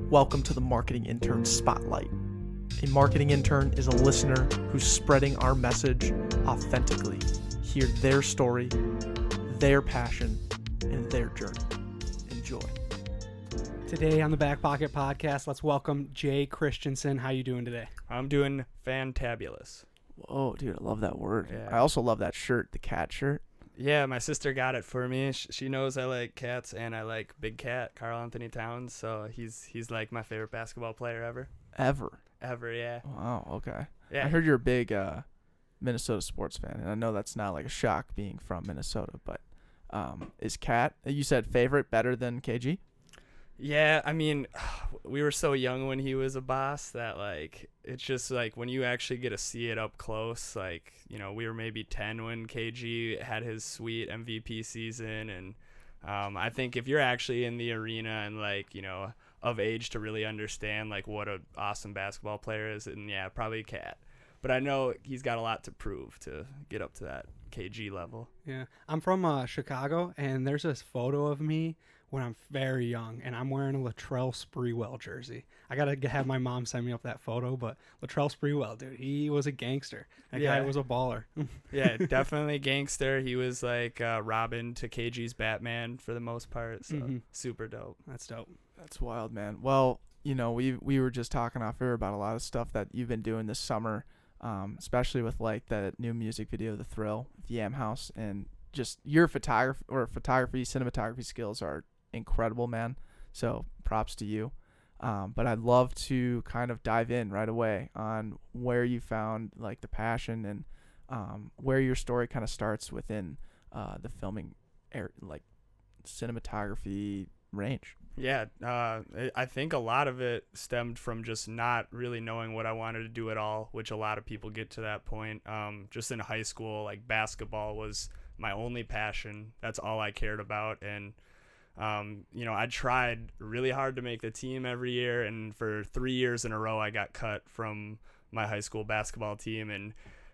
Welcome to the Marketing Intern Spotlight. A marketing intern is a listener who's spreading our message authentically. Hear their story, their passion, and their journey. Enjoy. Today on the Backpocket podcast, let's welcome Jay Christensen. How you doing today? I'm doing fantabulous. Whoa, dude, I love that word. Yeah. I also love that shirt, the cat shirt. Yeah, my sister got it for me. She knows I like cats and I like Big Cat, Karl Anthony Towns. So he's like my favorite basketball player ever. Ever, yeah. Wow, okay. Yeah. I heard you're a big Minnesota sports fan, and I know that's not like a shock being from Minnesota, but is Cat, you said favorite, better than KG? Yeah, I mean, we were so young when he was a boss that, like, it's just, like, when you actually get to see it up close, like, you know, we were maybe 10 when KG had his sweet MVP season, and I think if you're actually in the arena and, like, you know, of age to really understand, like, what an awesome basketball player is, and, yeah, probably Cat. But I know he's got a lot to prove to get up to that KG level. Yeah, I'm from Chicago, and there's this photo of me when I'm very young, and I'm wearing a Latrell Sprewell jersey. I got to have my mom send me up that photo, but Latrell Sprewell, dude, he was a gangster. That guy was a baller. Yeah, definitely gangster. He was like Robin to KG's Batman for the most part, so super dope. That's dope. That's wild, man. Well, you know, we were just talking off air about a lot of stuff that you've been doing this summer, especially with like the new music video, The Thrill, with Yam Haus, and just your cinematography skills are incredible, man. So props to you. But I'd love to kind of dive in right away on where you found like the passion and where your story kind of starts within the filming like cinematography range. Yeah, I think a lot of it stemmed from just not really knowing what I wanted to do at all, which a lot of people get to that point. Just in high school, like basketball was my only passion. That's all I cared about. And, you know, I tried really hard to make the team every year. And for 3 years in a row, I got cut from my high school basketball team. And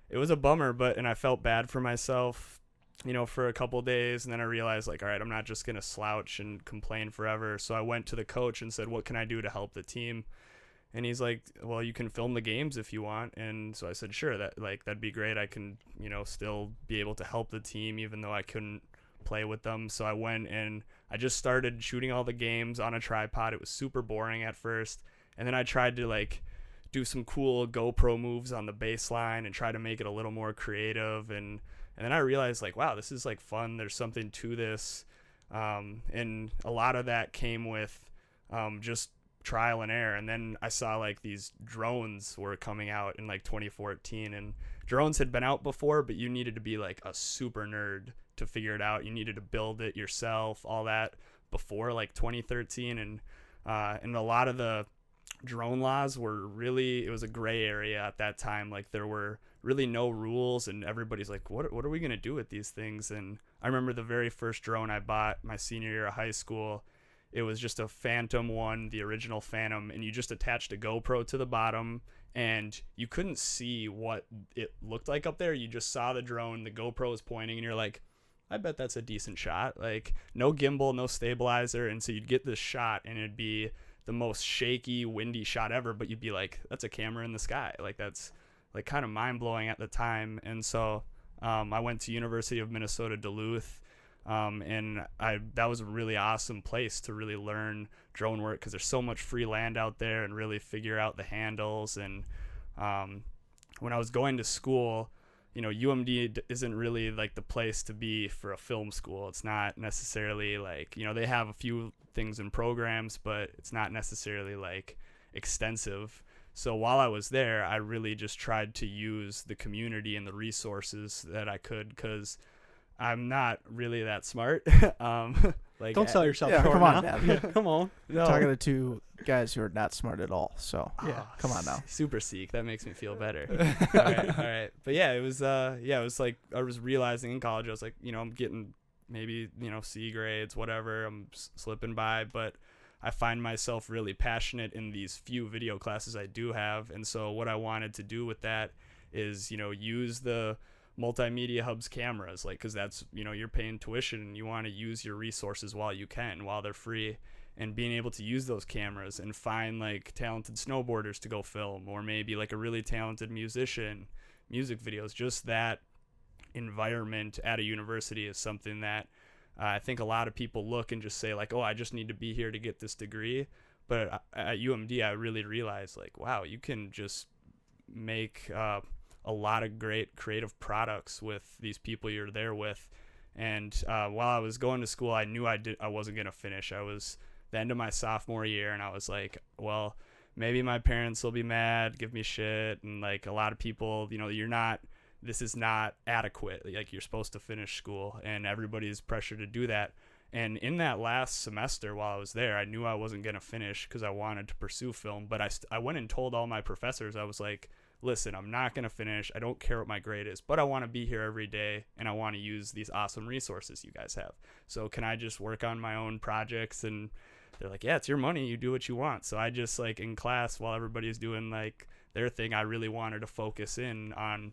it was a bummer, and I felt bad for myself, you know, for a couple of days. And then I realized, like, all right, I'm not just going to slouch and complain forever. So I went to the coach and said, what can I do to help the team? And he's like, well, you can film the games if you want. And so I said, sure, that'd be great. I can, you know, still be able to help the team even though I couldn't play with them. So I went and I just started shooting all the games on a tripod. It was super boring at first. And then I tried to like do some cool GoPro moves on the baseline and try to make it a little more creative. And then I realized, like, wow, this is like fun. There's something to this. And a lot of that came with just trial and error. And then I saw like these drones were coming out in like 2014, and drones had been out before, but you needed to be like a super nerd to figure it out. You needed to build it yourself, all that before like 2013. And a lot of the drone laws were really, it was a gray area at that time. Like there were really no rules, and everybody's like, what are we going to do with these things? And I remember the very first drone I bought my senior year of high school. It was just a Phantom one, the original Phantom, and you just attached a GoPro to the bottom, and you couldn't see what it looked like up there. You just saw the drone, the GoPro was pointing, and you're like, I bet that's a decent shot. Like, no gimbal, no stabilizer, and so you'd get this shot, and it'd be the most shaky, windy shot ever, but you'd be like, that's a camera in the sky. Like, that's like kind of mind-blowing at the time. And so I went to University of Minnesota-Duluth, and that was a really awesome place to really learn drone work because there's so much free land out there and really figure out the handles. And when I was going to school, you know, UMD isn't really like the place to be for a film school. It's not necessarily like, you know, they have a few things in programs, but it's not necessarily like extensive. So while I was there, I really just tried to use the community and the resources that I could, because I'm not really that smart. Like, don't sell yourself yeah, short. Come on, now. man. Come on. No. Talking to two guys who are not smart at all. So yeah, come on now. Super seek. That makes me feel better. all right. But yeah, it was like I was realizing in college, I was like, you know, I'm getting maybe, you know, C grades, whatever. I'm slipping by, but I find myself really passionate in these few video classes I do have. And so what I wanted to do with that is, you know, use the multimedia hubs cameras, like, because that's, you know, you're paying tuition and you want to use your resources while you can, while they're free. and being able to use those cameras and find like talented snowboarders to go film, or maybe like a really talented musician, music videos. Just that environment at a university is something that I think a lot of people look and just say like, oh, I just need to be here to get this degree. But at UMD, I really realized like, wow, you can just make a lot of great creative products with these people you're there with. And while I was going to school, I knew I wasn't going to finish. I was the end of my sophomore year, and I was like, well, maybe my parents will be mad, give me shit. And like a lot of people, you know, this is not adequate. Like you're supposed to finish school, and everybody's pressured to do that. And in that last semester while I was there, I knew I wasn't going to finish because I wanted to pursue film. But I went and told all my professors, I was like, listen, I'm not going to finish. I don't care what my grade is, but I want to be here every day, and I want to use these awesome resources you guys have. So can I just work on my own projects? And they're like, yeah, it's your money. You do what you want. So I just like in class while everybody's doing like their thing, I really wanted to focus in on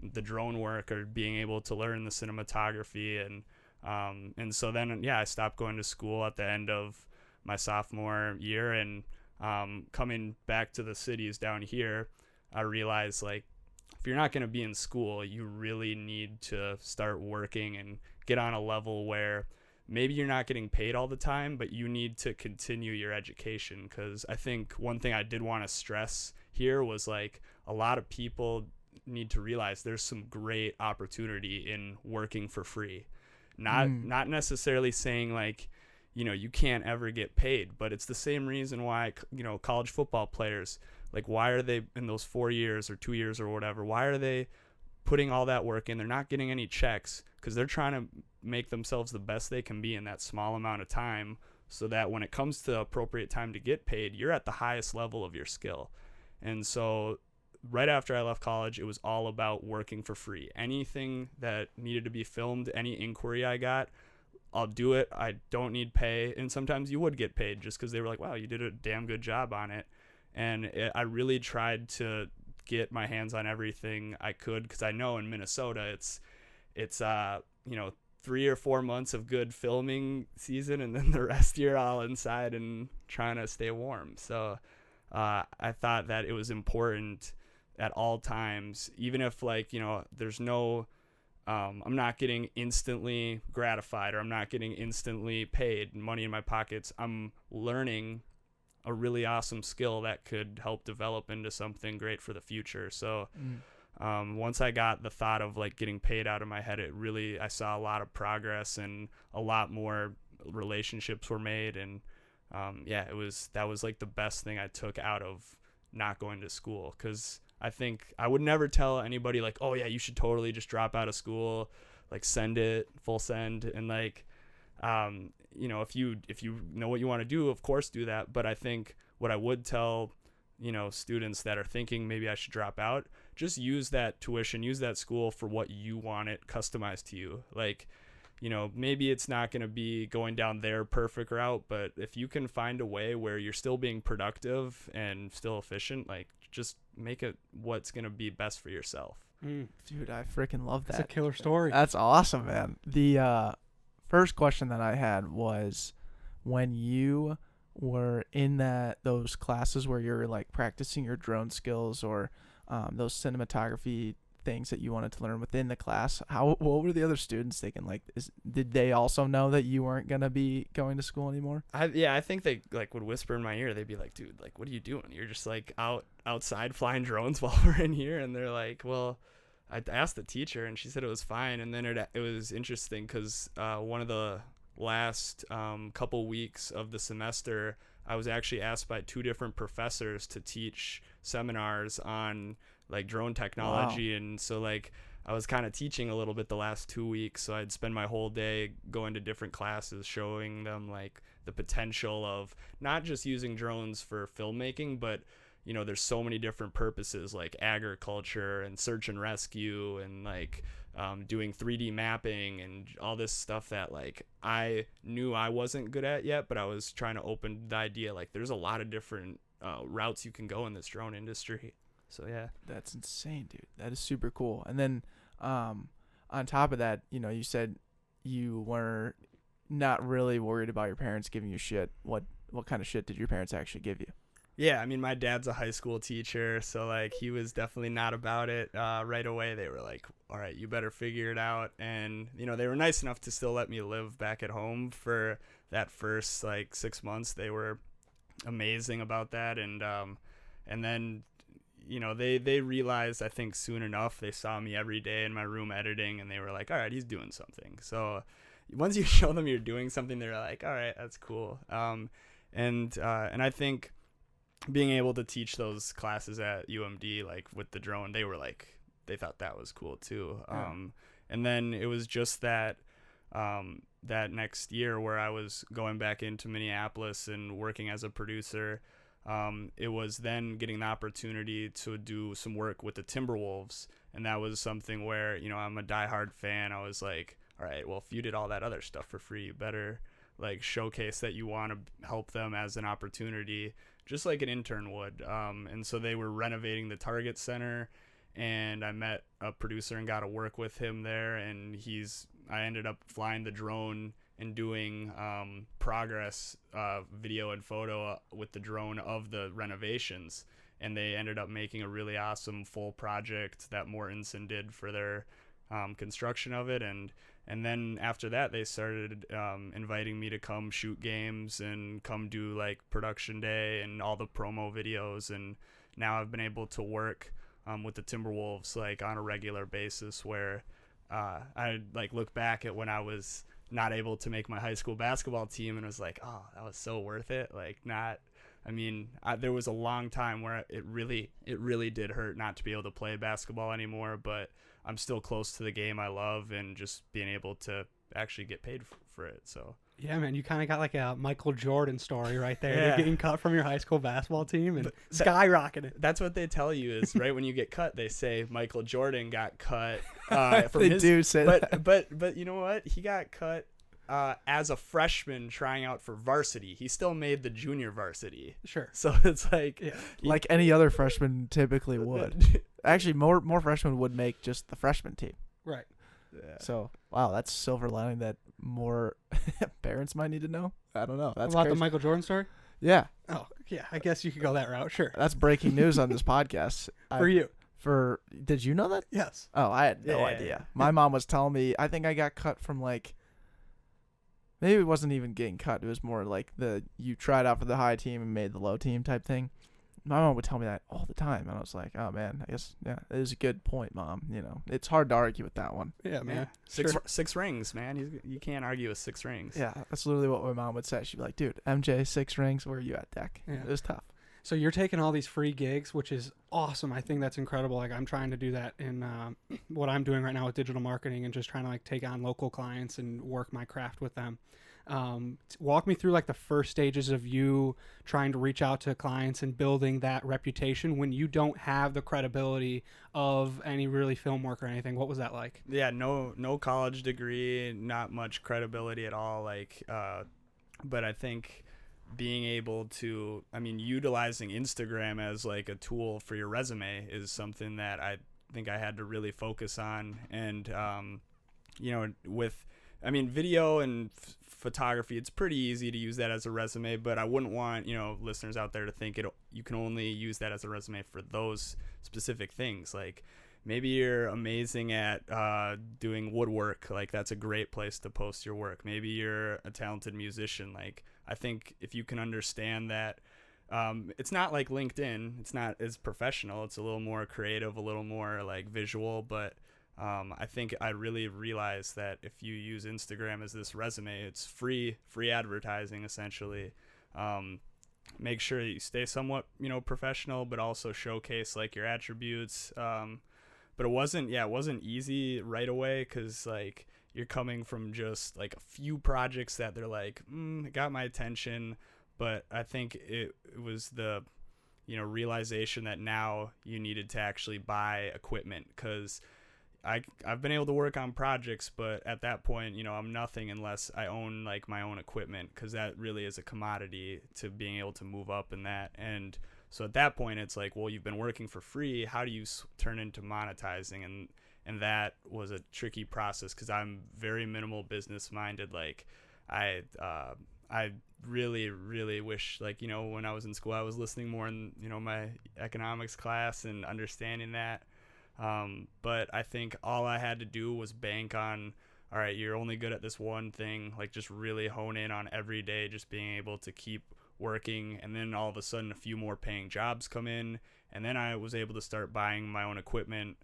the drone work or being able to learn the cinematography. And so then, yeah, I stopped going to school at the end of my sophomore year, and coming back to the cities down here, I realized like if you're not going to be in school, you really need to start working and get on a level where maybe you're not getting paid all the time, but you need to continue your education. Because I think one thing I did want to stress here was like a lot of people need to realize there's some great opportunity in working for free. Not necessarily saying like, you know, you can't ever get paid, but it's the same reason why, you know, college football players, like why are they in those 4 years or 2 years or whatever, why are they putting all that work in? They're not getting any checks because they're trying to make themselves the best they can be in that small amount of time, so that when it comes to the appropriate time to get paid, you're at the highest level of your skill. And so right after I left college, it was all about working for free. Anything that needed to be filmed, any inquiry I got, I'll do it. I don't need pay. And sometimes you would get paid just because they were like, wow, you did a damn good job on it. And I really tried to get my hands on everything I could, because I know in Minnesota it's you know, 3 or 4 months of good filming season, and then the rest you're all inside and trying to stay warm. So I thought that it was important at all times, even if like, you know, there's no I'm not getting instantly gratified, or I'm not getting instantly paid money in my pockets. I'm learning a really awesome skill that could help develop into something great for the future. So once I got the thought of like getting paid out of my head, I saw a lot of progress, and a lot more relationships were made. And that was like the best thing I took out of not going to school. Because I think I would never tell anybody like, oh yeah, you should totally just drop out of school, like send it full send. And like, you know, if you know what you want to do, of course do that. But I think what I would tell, you know, students that are thinking maybe I should drop out, just use that tuition, use that school for what you want it customized to you. Like, you know, maybe it's not going to be going down their perfect route, but if you can find a way where you're still being productive and still efficient, like just make it what's going to be best for yourself. Dude, I freaking love that. That's a killer story. That's awesome, man. The first question that I had was, when you were in those classes where you're like practicing your drone skills, or those cinematography things that you wanted to learn within the class, what were the other students thinking? Like, did they also know that you weren't gonna be going to school anymore? I think they like would whisper in my ear. They'd be like, dude, like, what are you doing? You're just like outside flying drones while we're in here. And they're like, well, I asked the teacher and she said it was fine. And then it was interesting because one of the last couple weeks of the semester, I was actually asked by 2 different professors to teach seminars on like drone technology. Wow. And so like I was kind of teaching a little bit the last 2 weeks, so I'd spend my whole day going to different classes, showing them like the potential of not just using drones for filmmaking, but you know, there's so many different purposes like agriculture and search and rescue, and like doing 3D mapping and all this stuff that like I knew I wasn't good at yet, but I was trying to open the idea like there's a lot of different routes you can go in this drone industry. So yeah, that's insane, dude. That is super cool. And then on top of that, you know, you said you were not really worried about your parents giving you shit. What what kind of shit did your parents actually give you? Yeah, I mean, my dad's a high school teacher, so like he was definitely not about it right away. They were like, all right, you better figure it out. And, you know, they were nice enough to still let me live back at home for that first like 6 months. They were amazing about that. And then, you know, they realized, I think soon enough, they saw me every day in my room editing, and they were like, all right, he's doing something. So once you show them you're doing something, they're like, all right, that's cool. And I think being able to teach those classes at UMD, like with the drone, they thought that was cool too. Yeah. And then it was just that next year where I was going back into Minneapolis and working as a producer. It was then getting the opportunity to do some work with the Timberwolves. And that was something where, you know, I'm a diehard fan. I was like, all right, well, if you did all that other stuff for free, you better like showcase that you want to help them as an opportunity, just like an intern would. And so they were renovating the Target Center, and I met a producer and got to work with him there. And I ended up flying the drone and doing progress video and photo with the drone of the renovations. And they ended up making a really awesome full project that Mortensen did for their construction of it. And then after that, they started inviting me to come shoot games and come do like production day and all the promo videos. And now I've been able to work with the Timberwolves like on a regular basis, where I like look back at when I was not able to make my high school basketball team and was like, oh, that was so worth it. Like there was a long time where it really did hurt not to be able to play basketball anymore, but I'm still close to the game I love, and just being able to actually get paid for it. So yeah, man, you kind of got like a Michael Jordan story right there. Yeah. You're getting cut from your high school basketball team and skyrocketed. That's what they tell you is right when you get cut, they say Michael Jordan got cut from They his, do say that. But you know what? He got cut as a freshman trying out for varsity. He still made the junior varsity. Sure. So it's like, Yeah. Like any other freshman typically would. Actually, more freshmen would make just the freshman team. Right. Yeah. So, wow, that's silver lining that more parents might need to know. I don't know. That's About crazy. the Michael Jordan story? Yeah, Oh, yeah. I guess you could go that route. Sure. that's breaking news on this podcast. For you. Did you know that? Yes. Oh, I had no Yeah. idea. My mom was telling me, I think I got cut from like, maybe it wasn't even getting cut. It was more like you tried out for the high team and made the low team type thing. My mom would tell me that all the time. And I was like, oh man, I guess, yeah, it is a good point, Mom. You know, it's hard to argue with that one. Yeah, man. Yeah. Sure. Six rings, man. You can't argue with 6 rings. Yeah, that's literally what my mom would say. She'd be like, dude, MJ, 6 rings, where are you at, Deck? Yeah. It was tough. So you're taking all these free gigs, which is awesome. I think that's incredible. Like I'm trying to do that in what I'm doing right now with digital marketing, and just trying to like take on local clients and work my craft with them. Walk me through like the first stages of you trying to reach out to clients and building that reputation when you don't have the credibility of any really film work or anything. What was that like? Yeah, no college degree, not much credibility at all. Like, but I think being able to, utilizing Instagram as like a tool for your resume is something that I think I had to really focus on. And, video and photography, it's pretty easy to use that as a resume, but I wouldn't want, listeners out there to think you can only use that as a resume for those specific things. Like maybe you're amazing at doing woodwork. Like that's a great place to post your work. Maybe you're a talented musician. Like I think if you can understand that, it's not like LinkedIn. It's not as professional. It's a little more creative, a little more like visual, but I think I really realized that if you use Instagram as this resume, it's free advertising essentially. Make sure you stay somewhat, professional, but also showcase like your attributes. But it wasn't easy right away, because like you're coming from just like a few projects that they're like, it got my attention. But I think it was the, realization that now you needed to actually buy equipment, because I've been able to work on projects, but at that point, I'm nothing unless I own like my own equipment, because that really is a commodity to being able to move up in that. And so at that point, it's like, well, you've been working for free. How do you turn into monetizing? And that was a tricky process, because I'm very minimal business minded. Like I I really, really wish, like, you know, when I was in school, I was listening more in, you know, my economics class and understanding that. But I think all I had to do was bank on, all right, you're only good at this one thing, like just really hone in on every day, just being able to keep working. And then all of a sudden a few more paying jobs come in. And then I was able to start buying my own equipment,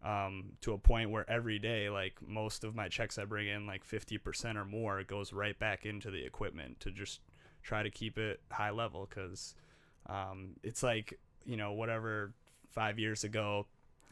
to a point where every day, like most of my checks I bring in, like 50% or more goes right back into the equipment to just try to keep it high level. Cause, it's like, you know, whatever 5 years ago,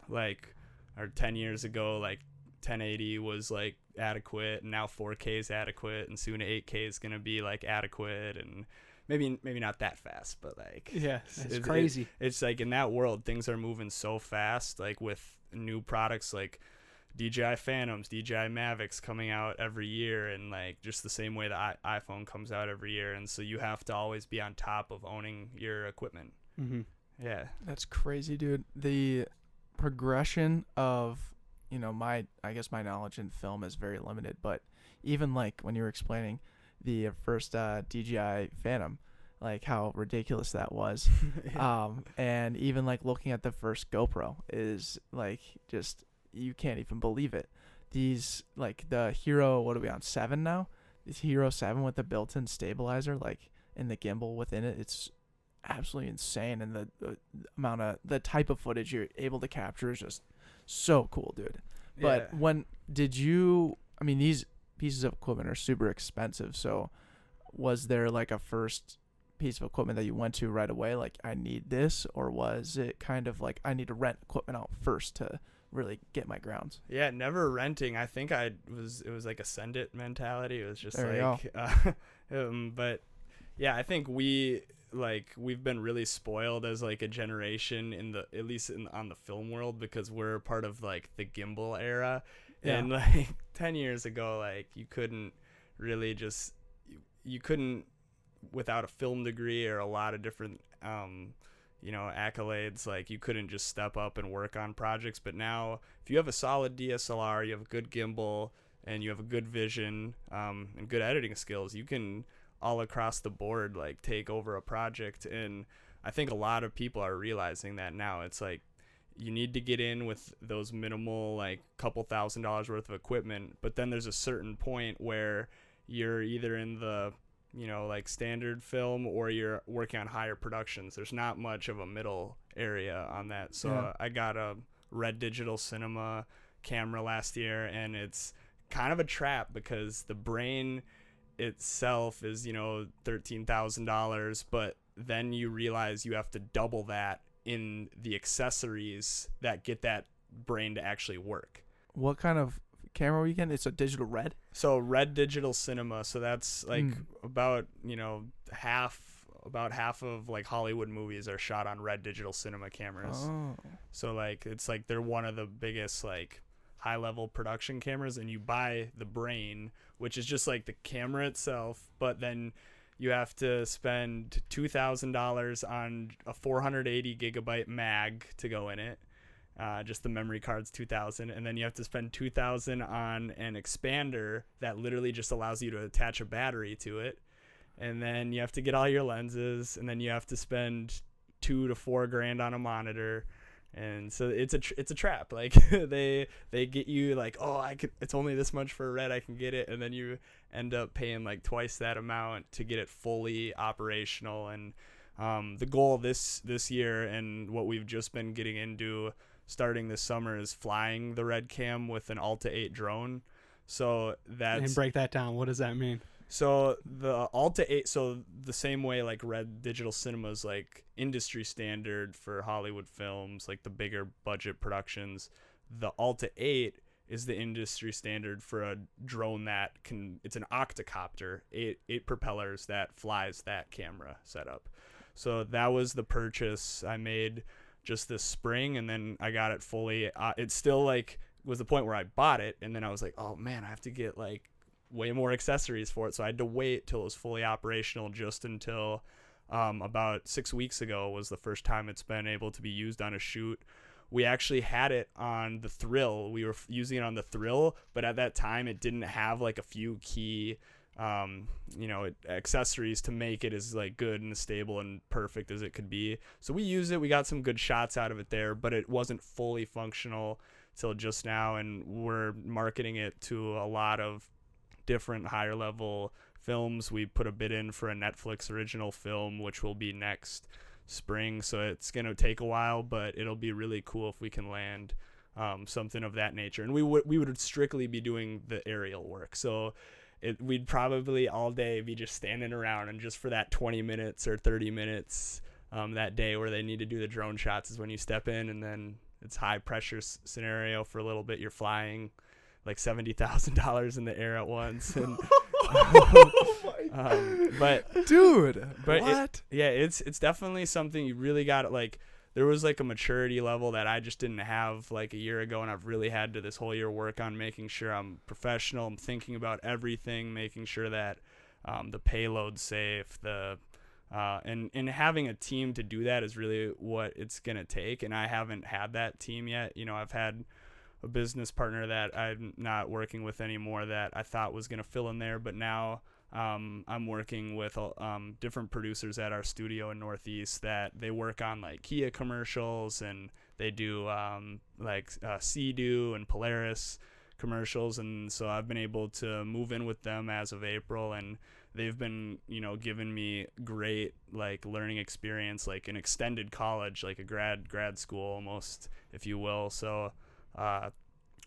like, or 10 years ago, like 1080 was like adequate, and now 4K is adequate, and soon 8K is going to be like adequate, and maybe not that fast, but like, it's crazy. It's like in that world, things are moving so fast, like with new products like DJI Phantoms, DJI Mavics coming out every year, and like just the same way the iPhone comes out every year. And so you have to always be on top of owning your equipment. Mm-hmm. Yeah. That's crazy, dude. The progression of, you know, I guess my knowledge in film is very limited, but even like when you were explaining the first DJI Phantom, like how ridiculous that was. And even like looking at the first GoPro is like, just, you can't even believe it. These, like the Hero, what are we on, 7 now? This Hero 7 with the built-in stabilizer, like in the gimbal within it, it's absolutely insane. And the amount of, the type of footage you're able to capture is just so cool, dude. But when did you, I mean, these pieces of equipment are super expensive. So was there like a first piece of equipment that you went to right away, like, I need this? Or was it kind of like, I need to rent equipment out first to really get my grounds? Yeah, never renting. I think it was like a send it mentality. It was just there like, but yeah, I think we've been really spoiled as like a generation at least on the film world, because we're part of like the gimbal era. Yeah. And like 10 years ago, like you couldn't really just, you couldn't, without a film degree or a lot of different, you know, accolades, like you couldn't just step up and work on projects. But now if you have a solid DSLR, you have a good gimbal, and you have a good vision, and good editing skills, you can all across the board like take over a project. And I think a lot of people are realizing that now. It's like you need to get in with those minimal, like couple $1,000s worth of equipment, but then there's a certain point where you're either in the, you know, like standard film, or you're working on higher productions. There's not much of a middle area on that. So I got a Red Digital Cinema camera last year, and it's kind of a trap because the brain itself is, you know, $13,000, but then you realize you have to double that in the accessories that get that brain to actually work. What kind of camera were you getting? It's a digital red? So Red Digital Cinema, so that's like about, you know, half of like Hollywood movies are shot on Red Digital Cinema cameras. Oh. So like it's like they're one of the biggest like high level production cameras, and you buy the brain, which is just like the camera itself, but then you have to spend $2,000 on a 480 gigabyte mag to go in it. Just the memory card's $2,000, and then you have to spend $2,000 on an expander that literally just allows you to attach a battery to it, and then you have to get all your lenses, and then you have to spend $2,000 to $4,000 on a monitor. And so it's a trap. Like they get you like, oh, it's only this much for a Red, I can get it, and then you end up paying like twice that amount to get it fully operational. And the goal this year, and what we've just been getting into starting this summer, is flying the Red Cam with an Alta 8 drone. So that's, and break that down. What does that mean? So the Alta 8, so the same way like Red Digital Cinema is like industry standard for Hollywood films, like the bigger budget productions, the Alta 8 is the industry standard for a drone that it's an octocopter, eight propellers that flies that camera setup. So that was the purchase I made just this spring, and then I got it fully. It still like was the point where I bought it, and then I was like, oh man, I have to get like way more accessories for it. So I had to wait till it was fully operational, just until about 6 weeks ago was the first time it's been able to be used on a shoot. We actually had it on the Thrill. We were using it on the Thrill, but at that time it didn't have like a few key accessories to make it as like good and stable and perfect as it could be. So we use it. We got some good shots out of it there, but it wasn't fully functional till just now, and we're marketing it to a lot of different higher level films. We put a bid in for a Netflix original film, which will be next spring, so it's going to take a while, but it'll be really cool if we can land something of that nature. And we would strictly be doing the aerial work, so we'd probably all day be just standing around, and just for that 20 minutes or 30 minutes that day where they need to do the drone shots is when you step in, and then it's high pressure scenario for a little bit. You're flying like $70,000 in the air at once, and but dude, what? It's definitely something you really got to like. There was like a maturity level that I just didn't have like a year ago, and I've really had to this whole year work on making sure I'm professional. I'm thinking about everything, making sure that the payload's safe, and having a team to do that is really what it's gonna take. And I haven't had that team yet. I've had a business partner that I'm not working with anymore that I thought was gonna fill in there, but now I'm working with different producers at our studio in Northeast that they work on like Kia commercials, and they do Sea-Doo and Polaris commercials. And so I've been able to move in with them as of April, and they've been, giving me great like learning experience, like an extended college, like a grad school almost, if you will. So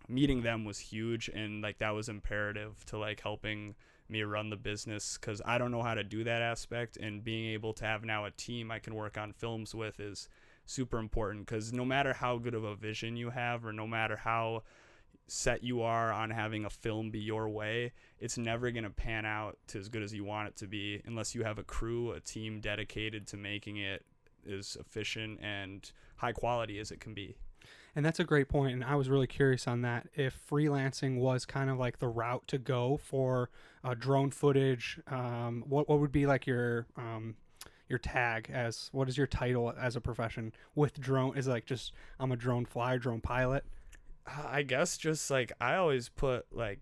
meeting them was huge, and like that was imperative to like helping me run the business, because I don't know how to do that aspect, and being able to have now a team I can work on films with is super important, because no matter how good of a vision you have, or no matter how set you are on having a film be your way, it's never going to pan out to as good as you want it to be unless you have a crew, a team dedicated to making it as efficient and high quality as it can be. And that's a great point, and I was really curious on that. If freelancing was kind of like the route to go for drone footage, what would be like your tag as, what is your title as a profession with drone? Is it like just I'm a drone flyer, drone pilot? I guess just like I always put like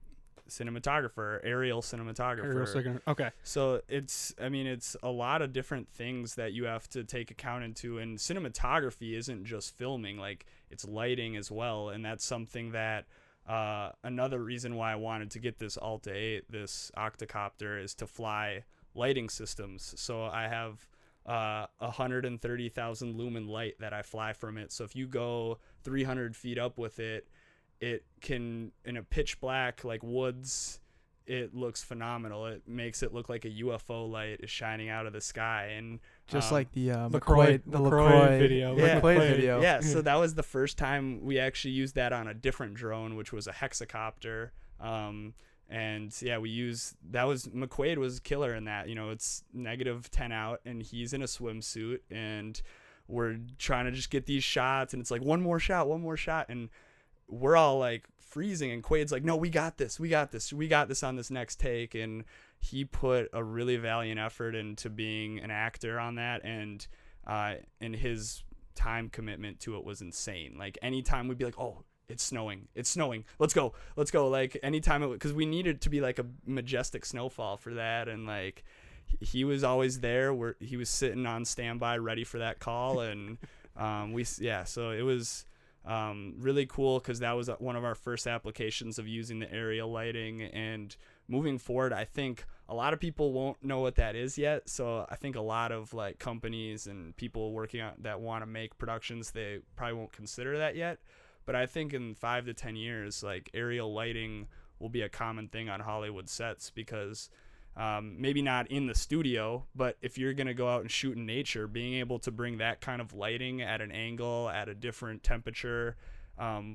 cinematographer, aerial cinematographer. Okay. So it's a lot of different things that you have to take account into, and cinematography isn't just filming, like it's lighting as well. And that's something that another reason why I wanted to get this Alta 8, this octocopter, is to fly lighting systems. So I have 130,000 lumen light that I fly from it. So if you go 300 feet up with it, it can, in a pitch black like woods, it looks phenomenal. It makes it look like a UFO light is shining out of the sky, and just like the LaCroix video. LaCroix video. Yeah, so that was the first time we actually used that on a different drone, which was a hexacopter. And yeah, McQuaid was killer in that. It's -10 out, and he's in a swimsuit, and we're trying to just get these shots, and it's like one more shot, and we're all like freezing, and Quaid's like, no, we got this on this next take. And he put a really valiant effort into being an actor on that, and his time commitment to it was insane. Like anytime we'd be like, oh, it's snowing, let's go, like anytime because we needed to be like a majestic snowfall for that. And like he was always there, where he was sitting on standby ready for that call. And so it was really cool, because that was one of our first applications of using the aerial lighting. And moving forward, I think a lot of people won't know what that is yet. So I think a lot of like companies and people working on that want to make productions, they probably won't consider that yet. But I think in 5 to 10 years, like aerial lighting will be a common thing on Hollywood sets, because maybe not in the studio, but if you're going to go out and shoot in nature, being able to bring that kind of lighting at an angle, at a different temperature,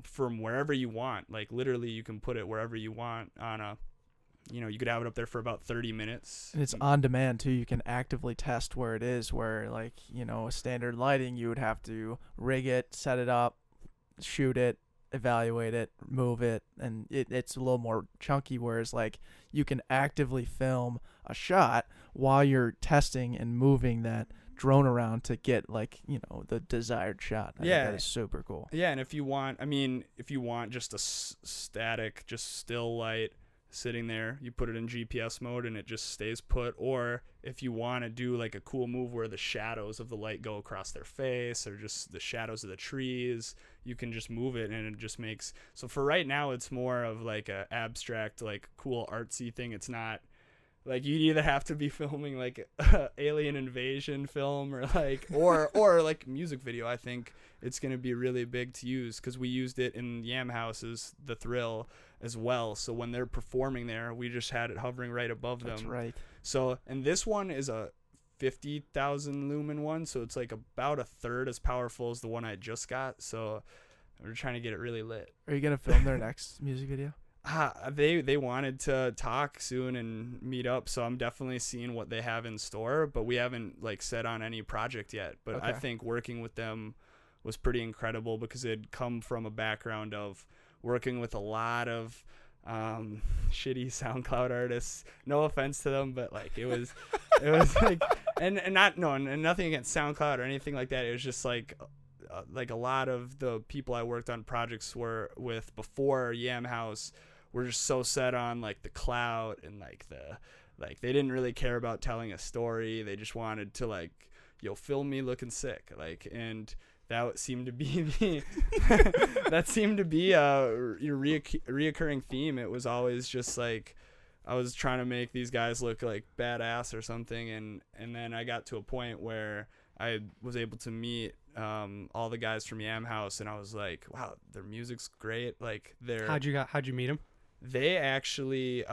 from wherever you want, like literally you can put it wherever you want on a, you could have it up there for about 30 minutes. And it's on demand too. You can actively test where it is, where like, a standard lighting, you would have to rig it, set it up, shoot it, evaluate it, move it, and it's a little more chunky, whereas like you can actively film a shot while you're testing and moving that drone around to get like the desired shot. I think that is super cool. Yeah, and if you want just a static, just still light, sitting there. You put it in GPS mode and it just stays put. Or if you want to do like a cool move where the shadows of the light go across their face, or just the shadows of the trees, you can just move it and it just makes. So for right now, it's more of like a abstract, like cool artsy thing. It's not like you'd either have to be filming like alien invasion film or like or like music video. I think it's going to be really big to use because we used it in Yam Haus's The Thrill as well. So when they're performing there, we just had it hovering right above them. That's right. So, and this one is a 50,000 lumen one, so it's like about a third as powerful as the one I just got. So we're trying to get it really lit. Are you gonna film their next music video? They wanted to talk soon and meet up, so I'm definitely seeing what they have in store, but we haven't like set on any project yet. But Okay. I think working with them was pretty incredible because it'd come from a background of working with a lot of shitty SoundCloud artists. No offense to them, but like it was like and nothing against SoundCloud or anything like that. It was just like a lot of the people I worked on projects were with before Yam Haus were just so set on like the clout and like they didn't really care about telling a story. They just wanted to like, film me looking sick, like, and that seemed to be a reoccurring theme. It was always just like I was trying to make these guys look like badass or something, and then I got to a point where I was able to meet all the guys from Yam Haus, and I was like, wow, their music's great. Like How'd you meet them? They actually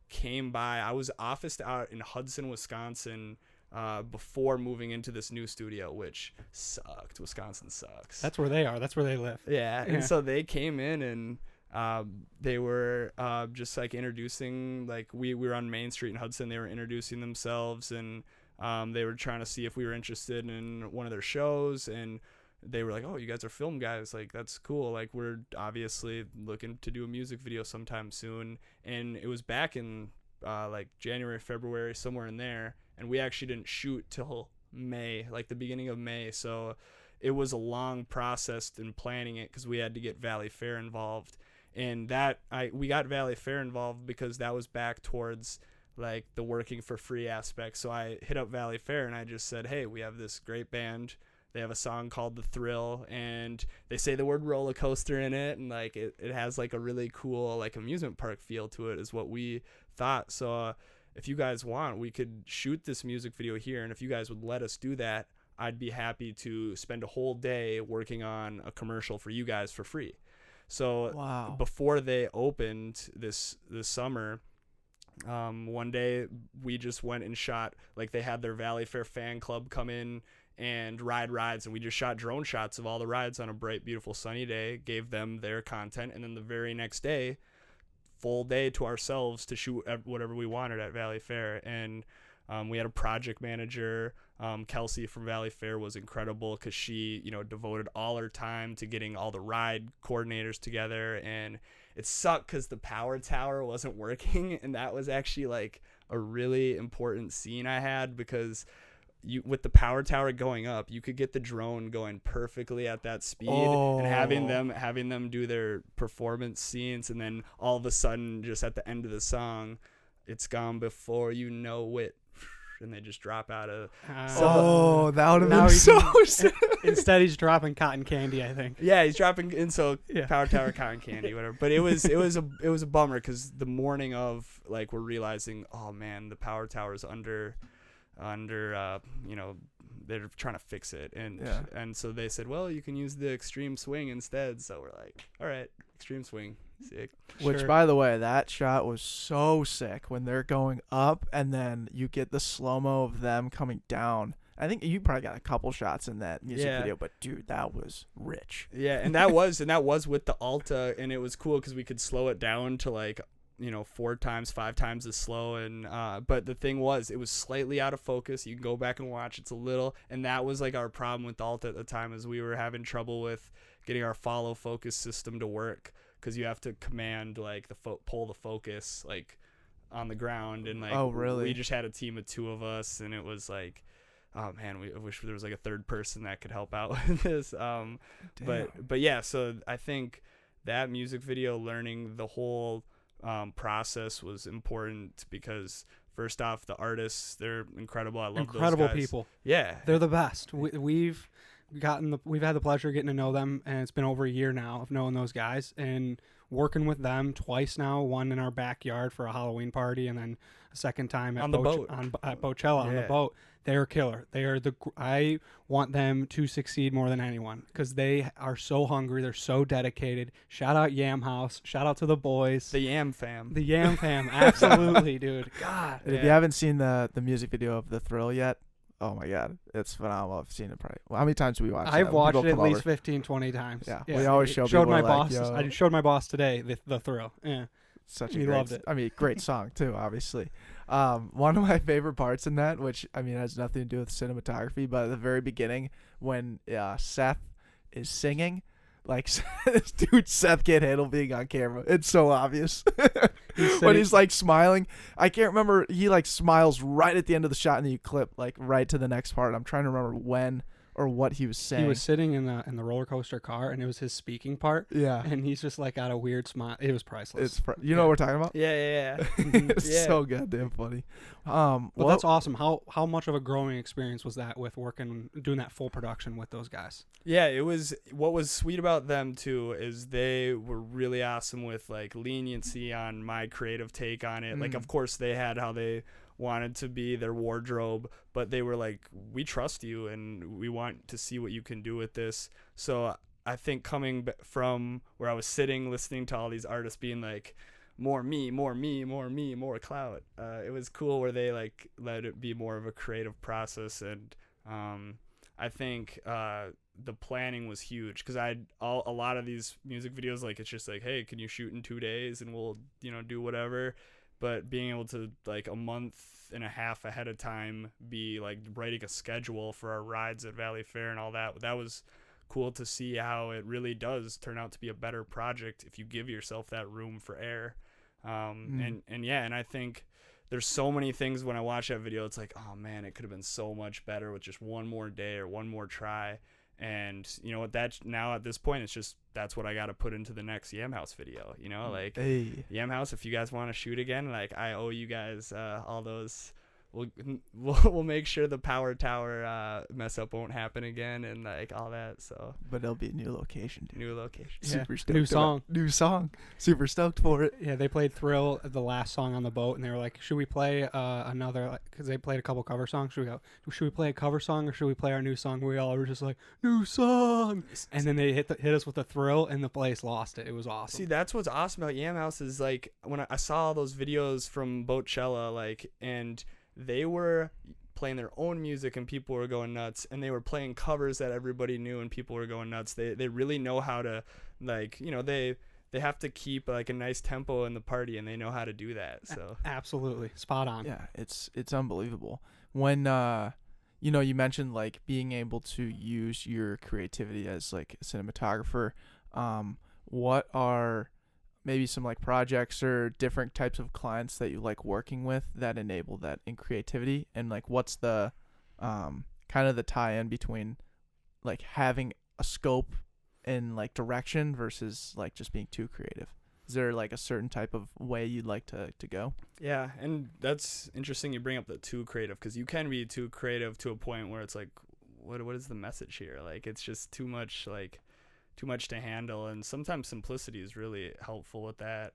came by. I was officed out in Hudson, Wisconsin, before moving into this new studio, which sucked. Wisconsin sucks. That's where they are. That's where they live. Yeah. And so they came in and they were just like introducing, like we were on Main Street in Hudson. They were introducing themselves, and they were trying to see if we were interested in one of their shows, and they were like, oh, you guys are film guys, like that's cool, like we're obviously looking to do a music video sometime soon. And it was back in like January, February, somewhere in there, and we actually didn't shoot till May, like the beginning of May. So it was a long process in planning it because we had to get Valley Fair involved, and we got Valley Fair involved because that was back towards like the working for free aspect. So I hit up Valley Fair and I just said, hey, we have this great band. They have a song called The Thrill, and they say the word roller coaster in it, and like it has like a really cool like amusement park feel to it is what we thought. So if you guys want, we could shoot this music video here, and if you guys would let us do that, I'd be happy to spend a whole day working on a commercial for you guys for free. So Wow. Before they opened this summer, one day we just went and shot, like they had their Valley Fair fan club come in and ride rides, and we just shot drone shots of all the rides on a bright, beautiful sunny day, gave them their content, and then the very next day, full day to ourselves to shoot whatever we wanted at Valley Fair. And we had a project manager. Kelsey from Valley Fair was incredible because she, devoted all her time to getting all the ride coordinators together. And it sucked because the power tower wasn't working, and that was actually like a really important scene I had, because with the power tower going up, you could get the drone going perfectly at that speed, and having them do their performance scenes, and then all of a sudden, just at the end of the song, it's gone before you know it, and they just drop out of. That would have now been he so can- sick. Instead, he's dropping cotton candy, I think. Yeah, he's dropping in, so Yeah. power tower, cotton candy, whatever. But it was a bummer because the morning of, like, we're realizing, oh man, the power tower is under they're trying to fix it, and so they said, well, you can use the extreme swing instead. So we're like, all right, extreme swing, sick. Which, Sure. by the way, that shot was so sick when they're going up and then you get the slow-mo of them coming down. I think you probably got a couple shots in that music Yeah. video, but dude, that was rich. Yeah, and that was with the Alta, and it was cool because we could slow it down to like 4 times, 5 times as slow, and but the thing was, it was slightly out of focus. You can go back and watch, it's a little, and that was like our problem with the Alta at the time, is we were having trouble with getting our follow focus system to work, because you have to command like pull the focus like on the ground, and like Oh, really? we just had a team of 2 of us, and it was like, oh man, I wish there was like a third person that could help out with this. But yeah, so I think that music video, learning the whole process was important because first off, the artists, they're incredible. I love Incredible those guys. people. Yeah. They're the best. We've had the pleasure of getting to know them, and it's been over a year now of knowing those guys and working with them twice now. One in our backyard for a Halloween party, and then a second time at On the boat. At Bochella on the boat. They're killer. I want them to succeed more than anyone because they are so hungry. They're so dedicated. Shout out Yam Haus. Shout out to the boys. The Yam fam. The Yam fam. Absolutely, dude. God. If you haven't seen the music video of The Thrill yet, oh my God, it's phenomenal. I've seen it probably. Well, how many times do we watch? I've watched it at least over? 15, 20 times. Yeah, we always show people my like, boss. yo. I showed my boss today the Thrill. Yeah, Such a he great, loved it. I mean, great song too, obviously. One of my favorite parts in that, which I mean has nothing to do with cinematography, but at the very beginning when Seth is singing, like this dude Seth can't handle being on camera. It's so obvious. When he's like smiling, I can't remember. He like smiles right at the end of the shot, and then you clip like right to the next part. I'm trying to remember when or what he was saying. He was sitting in the roller coaster car, and it was his speaking part. Yeah, and he's just like got a weird smile. It was priceless. You know what we're talking about? Yeah. It's so goddamn funny. But that's awesome. How much of a growing experience was that with doing that full production with those guys? Yeah, it was. What was sweet about them too is they were really awesome with like leniency on my creative take on it. Like, of course, they had how they wanted to be their wardrobe, but they were like, we trust you and we want to see what you can do with this. So I think coming from where I was sitting listening to all these artists being like, more me, more clout, it was cool where they like let it be more of a creative process. And I think the planning was huge because a lot of these music videos, like it's just like, hey, can you shoot in 2 days and we'll do whatever. But being able to like a month and a half ahead of time be like writing a schedule for our rides at Valley Fair and all that was cool to see how it really does turn out to be a better project if you give yourself that room for error. And I think there's so many things when I watch that video, it's like, oh man, it could have been so much better with just one more day or one more try. And you know what, that's now at this point, it's just, that's what I got to put into the next Yam Haus video, like Yam Haus, if you guys want to shoot again, like I owe you guys all those. We'll make sure the power tower mess up won't happen again and like all that. So, but it'll be a new location, dude. New location. Super stoked. New song. Super stoked for it. Yeah, they played Thrill, the last song on the boat, and they were like, should we play another, because they played a couple cover songs. Should we play a cover song or should we play our new song? We all were just like, new song. And then they hit us with a Thrill and the place lost it. It was awesome. See, that's what's awesome about Yam Haus is like when I saw all those videos from Bochella, like, and they were playing their own music and people were going nuts, and they were playing covers that everybody knew and people were going nuts. They really know how to, like, they have to keep like a nice tempo in the party, and they know how to do that. So absolutely spot on. Yeah, it's unbelievable. When you mentioned like being able to use your creativity as like a cinematographer, what are maybe some like projects or different types of clients that you like working with that enable that in creativity, and like what's the kind of the tie-in between like having a scope and like direction versus like just being too creative? Is there like a certain type of way you'd like to go? Yeah, and that's interesting you bring up the too creative, because you can be too creative to a point where it's like, what is the message here? Like it's just too much to handle, and sometimes simplicity is really helpful with that.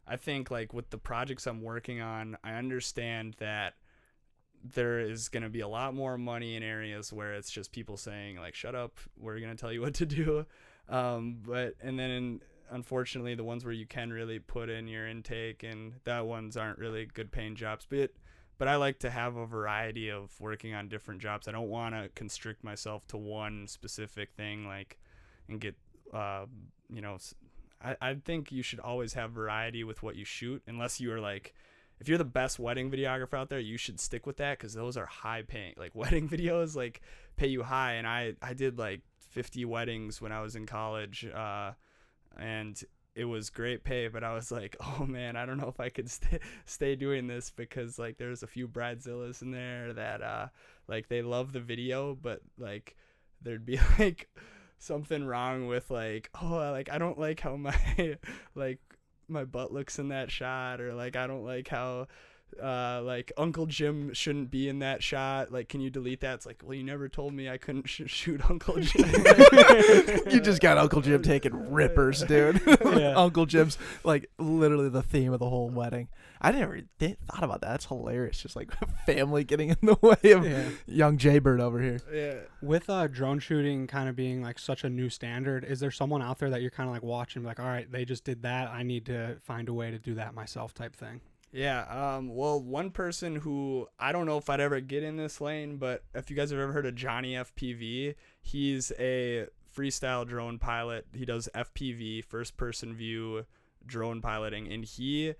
I think like with the projects I'm working on, I understand that there is going to be a lot more money in areas where it's just people saying like, shut up, we're going to tell you what to do. Unfortunately, the ones where you can really put in your intake, and that ones aren't really good paying jobs, but I like to have a variety of working on different jobs. I don't want to constrict myself to one specific thing, like, and get, I think you should always have variety with what you shoot, unless you are like, if you're the best wedding videographer out there, you should stick with that, because those are high paying. Like wedding videos like pay you high, and I did like 50 weddings when I was in college, and it was great pay, but I was like, oh man, I don't know if I could stay doing this, because like there's a few bridezillas in there that like they love the video, but like there'd be like something wrong with like, oh, like I don't like how my like my butt looks in that shot, or like I don't like how like Uncle Jim shouldn't be in that shot, like can you delete that? It's like, well, you never told me I couldn't shoot Uncle Jim. You just got Uncle Jim taking rippers, dude. Yeah. Uncle Jim's like literally the theme of the whole wedding. I never thought about that. That's hilarious. Just like family getting in the way of young Jaybird over here. Yeah. With drone shooting kind of being like such a new standard, is there someone out there that you're kind of like watching, like, all right, they just did that, I need to find a way to do that myself type thing? Yeah, well, one person who I don't know if I'd ever get in this lane, but if you guys have ever heard of Johnny FPV, he's a freestyle drone pilot. He does FPV, first person view drone piloting, and he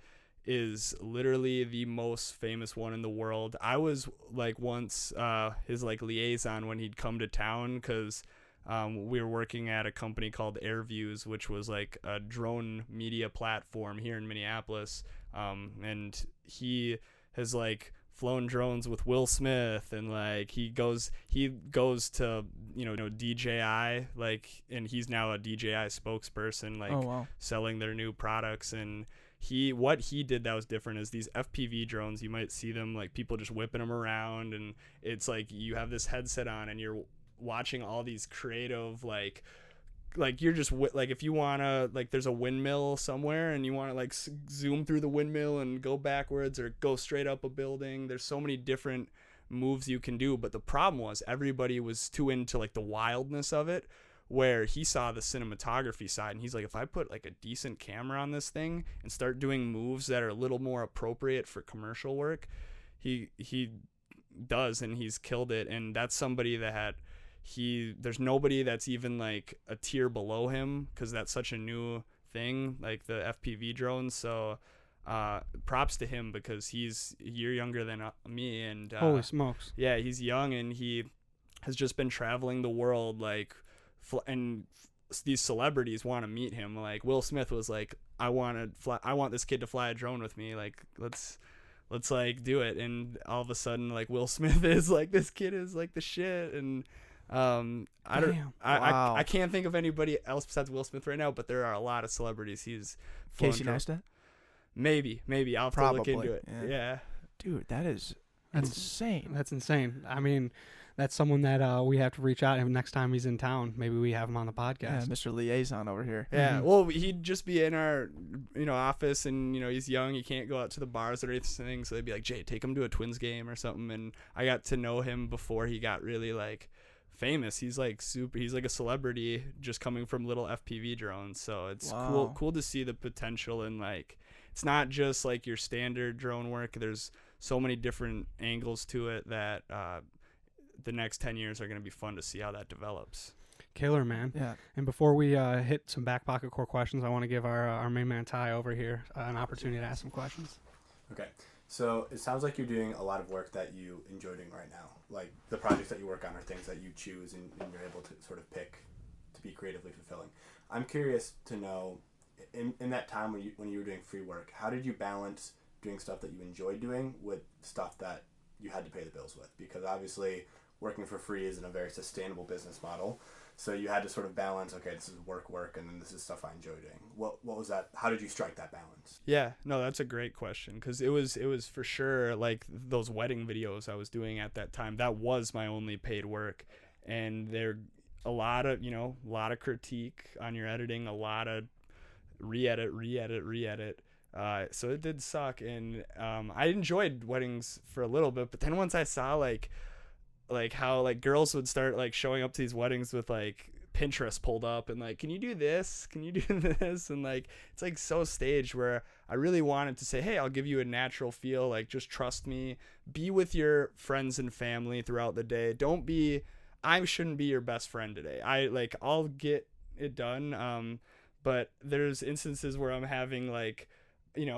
is literally the most famous one in the world. I was like once his like liaison when he'd come to town, because we were working at a company called AirViews, which was like a drone media platform here in Minneapolis. And he has like flown drones with Will Smith, and like he goes to, you know, DJI, like, and he's now a DJI spokesperson, like selling their new products. And what he did that was different is these FPV drones, you might see them like people just whipping them around, and it's like you have this headset on and you're watching all these creative like you're just like, if you want to, like, there's a windmill somewhere and you want to like zoom through the windmill and go backwards or go straight up a building, there's so many different moves you can do. But the problem was everybody was too into like the wildness of it, where he saw the cinematography side and he's like, if I put like a decent camera on this thing and start doing moves that are a little more appropriate for commercial work, he does, and he's killed it. And that's somebody that there's nobody that's even like a tier below him, because that's such a new thing, like the FPV drones. So props to him, because he's a year younger than me, and holy smokes, yeah, he's young, and he has just been traveling the world, like, and these celebrities want to meet him. Like Will Smith was like, I want this kid to fly a drone with me, like let's like do it. And all of a sudden, like, Will Smith is like, this kid is like the shit. And I can't think of anybody else besides Will Smith right now, but there are a lot of celebrities he's flown. Casey Neistat? Maybe I'll have to look into it. Yeah. Dude, that's insane. That's insane. I mean, that's someone that we have to reach out, and next time he's in town, maybe we have him on the podcast. Yeah, Mr. Liaison over here. Yeah, well, he'd just be in our, office, and, he's young. He can't go out to the bars or anything, so they'd be like, Jay, take him to a Twins game or something. And I got to know him before he got really, like, famous. He's like he's like a celebrity just coming from little FPV drones. So it's cool to see the potential, and like, it's not just like your standard drone work. There's so many different angles to it that the next 10 years are going to be fun to see how that develops. Killer, man. Yeah. And before we hit some Backpocket core questions, I want to give our main man Ty over here an opportunity to ask some questions. Okay. So it sounds like you're doing a lot of work that you enjoy doing right now. Like, the projects that you work on are things that you choose and you're able to sort of pick to be creatively fulfilling. I'm curious to know, in that time when you were doing free work, how did you balance doing stuff that you enjoyed doing with stuff that you had to pay the bills with? Because obviously working for free isn't a very sustainable business model. So you had to sort of balance, okay, this is work, and then this is stuff I enjoy doing. What was that? How did you strike that balance? Yeah, no, that's a great question, because it was for sure, like, those wedding videos I was doing at that time, that was my only paid work. And there a lot of critique on your editing, a lot of re-edit. So it did suck. And I enjoyed weddings for a little bit, but then once I saw like how like girls would start like showing up to these weddings with like Pinterest pulled up and like, can you do this? Can you do this? And like, it's like so staged, where I really wanted to say, hey, I'll give you a natural feel. Like, just trust me, be with your friends and family throughout the day. I shouldn't be your best friend today. I'll get it done. But there's instances where I'm having like,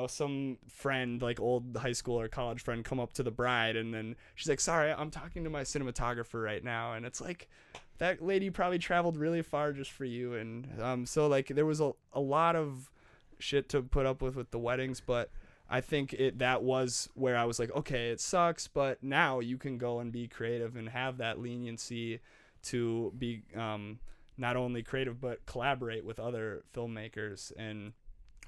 some friend, like old high school or college friend, come up to the bride, and then she's like, sorry, I'm talking to my cinematographer right now. And it's like, that lady probably traveled really far just for you. And so like, there was a lot of shit to put up with the weddings, but I think that was where I was like, okay, it sucks, but now you can go and be creative and have that leniency to be not only creative but collaborate with other filmmakers. And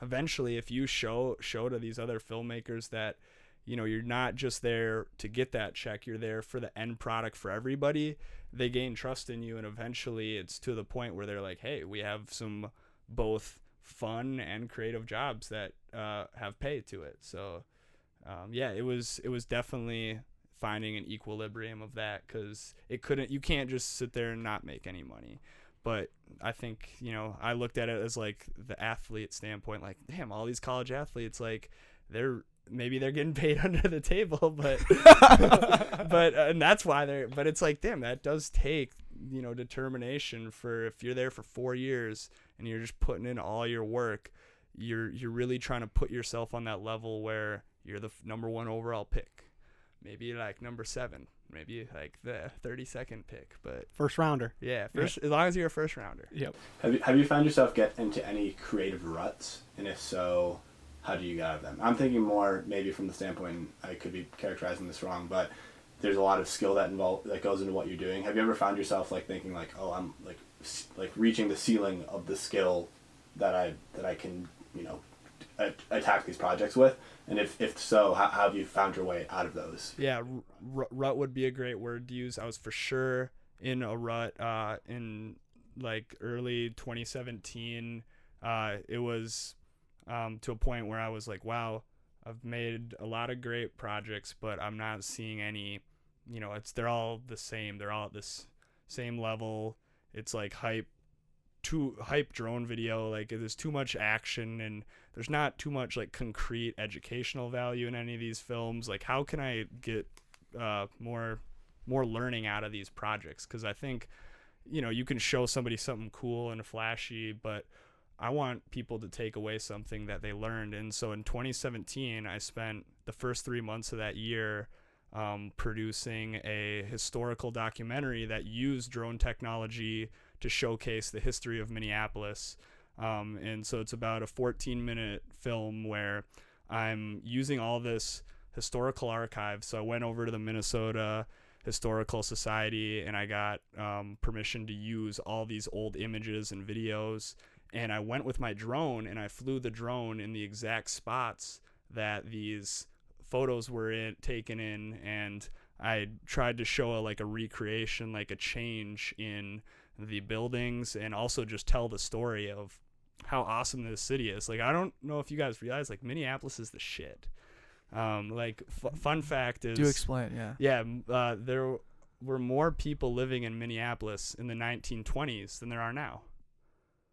eventually, if you show to these other filmmakers that, you know, you're not just there to get that check, you're there for the end product for everybody, they gain trust in you, and eventually it's to the point where they're like, hey, we have some both fun and creative jobs that have pay to it. So it was definitely finding an equilibrium of that, because you can't just sit there and not make any money. But I think, you know, I looked at it as like the athlete standpoint, like, damn, all these college athletes, like, maybe they're getting paid under the table, but and that's why but it's like, damn, that does take, you know, determination. For if you're there for 4 years and you're just putting in all your work, you're really trying to put yourself on that level where you're the number 1 overall pick, maybe like number 7, maybe like the 32nd pick, but first rounder. Yeah, as long as you're a first rounder. Yep. Have you found yourself get into any creative ruts? And if so, how do you get out of them? I'm thinking more maybe from the standpoint, I could be characterizing this wrong, but there's a lot of skill that goes into what you're doing. Have you ever found yourself like thinking like, oh, I'm like reaching the ceiling of the skill that I can, you know, attack these projects with? And if so, how have you found your way out of those? Yeah, rut would be a great word to use. I was for sure in a rut in like early 2017. It was to a point where I was like, wow, I've made a lot of great projects, but I'm not seeing any, you know, they're all the same. They're all at this same level. It's like hype drone video. Like, there's too much action and there's not too much like concrete educational value in any of these films. Like, how can I get more learning out of these projects? Because I think, you know, you can show somebody something cool and flashy, but I want people to take away something that they learned. And so in 2017, I spent the first 3 months of that year producing a historical documentary that used drone technology to showcase the history of Minneapolis. And so it's about a 14-minute film where I'm using all this historical archive. So I went over to the Minnesota Historical Society and I got permission to use all these old images and videos. And I went with my drone and I flew the drone in the exact spots that these photos were taken in. And I tried to show a recreation, like a change in the buildings, and also just tell the story of how awesome this city is. Like, I don't know if you guys realize, like, Minneapolis is the shit. Fun fact is... Do explain, yeah. Yeah, there were more people living in Minneapolis in the 1920s than there are now.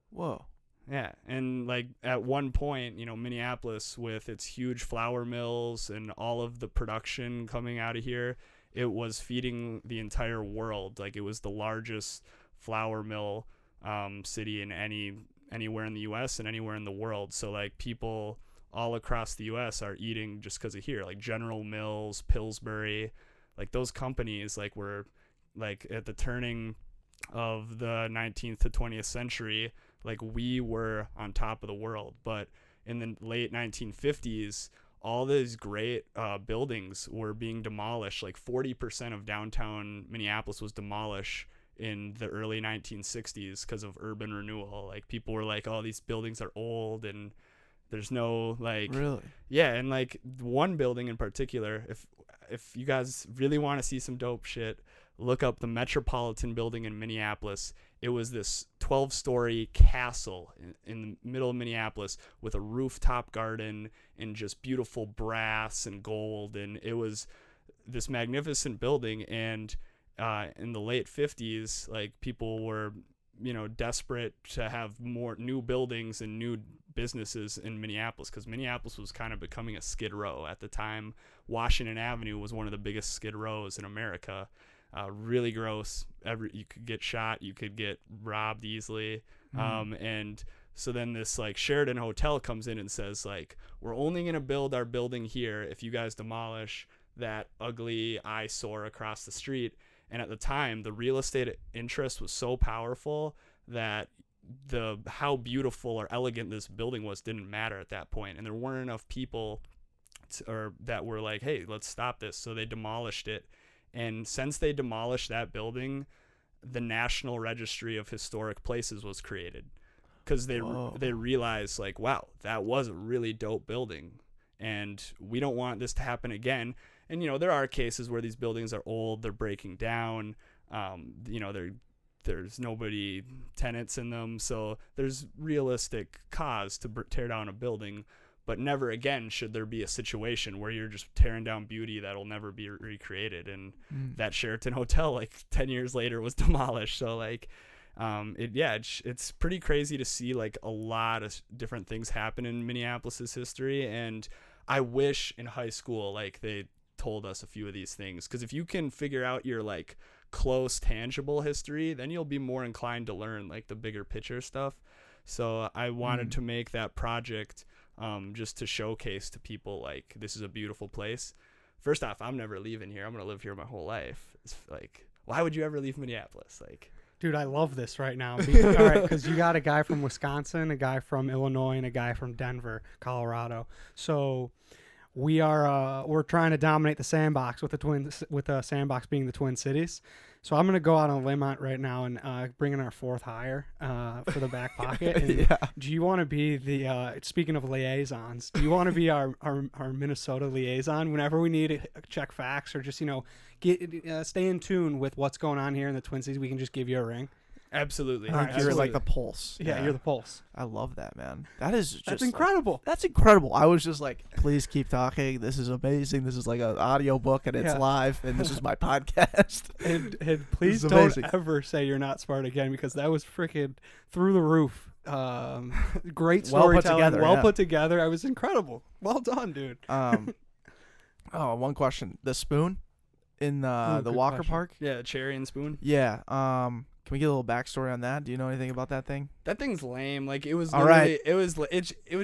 Whoa. Yeah, and like at one point, you know, Minneapolis with its huge flour mills and all of the production coming out of here, it was feeding the entire world. Like, it was the largest flour mill city in anywhere in the U.S. and anywhere in the world. So like people all across the U.S. are eating just because of here. Like General Mills, Pillsbury, like those companies like were like at the turning of the 19th to 20th century, like we were on top of the world. But in the late 1950s, all these great buildings were being demolished. Like 40% of downtown Minneapolis was demolished in the early 1960s because of urban renewal. Like people were like, oh, these buildings are old and there's no like... Really? Yeah, and like one building in particular, if you guys really want to see some dope shit, look up the Metropolitan Building in Minneapolis. It was this 12-story castle in the middle of Minneapolis with a rooftop garden and just beautiful brass and gold. And it was this magnificent building. And in the late 50s, like people were, you know, desperate to have more new buildings and new businesses in Minneapolis, because Minneapolis was kind of becoming a skid row at the time. Washington Avenue was one of the biggest skid rows in America. Really gross. You could get shot, you could get robbed easily. And so then this like Sheraton Hotel comes in and says like, we're only going to build our building here if you guys demolish that ugly eyesore across the street. And at the time, the real estate interest was so powerful that how beautiful or elegant this building was didn't matter at that point. And there weren't enough people that were like, hey, let's stop this. So they demolished it. And since they demolished that building, the National Registry of Historic Places was created. because Whoa. they realize like, wow, that was a really dope building, and we don't want this to happen again. And there are cases where these buildings are old, they're breaking down, there's nobody tenants in them, so there's realistic cause to tear down a building. But never again should there be a situation where you're just tearing down beauty that'll never be recreated. And that Sheraton Hotel, like 10 years later, was demolished. So like, it's pretty crazy to see like a lot of different things happen in Minneapolis's history. And I wish in high school, like they told us a few of these things, because if you can figure out your like close, tangible history, then you'll be more inclined to learn like the bigger picture stuff. So I wanted to make that project just to showcase to people like this is a beautiful place. First off, I'm never leaving here. I'm gonna live here my whole life. It's like, why would you ever leave Minneapolis? Like, Dude, I love this right now. All right, because you got a guy from Wisconsin, a guy from Illinois, and a guy from Denver, Colorado. So we're trying to dominate the sandbox with the sandbox being the Twin Cities. So I'm gonna go out on a limb right now and bring in our fourth hire for the back pocket. And do you want to be the speaking of liaisons? Do you want to be our Minnesota liaison whenever we need to check facts or just get stay in tune with what's going on here in the Twin Cities? We can just give you a ring. absolutely. You're like the pulse. Yeah, you're the pulse. I love that, man. That's incredible. That's incredible. I was just like, please keep talking. This is amazing. This is like an audio book and it's live, and this is my podcast. And please don't ever say you're not smart again, because that was freaking through the roof. Great storytelling, well put together. I was incredible. Well done, dude. One question: the spoon in the Walker question. Park? Yeah, cherry and spoon. Yeah. Can we get a little backstory on that? Do you know anything about that thing? That thing's lame. Like it was. All right. It was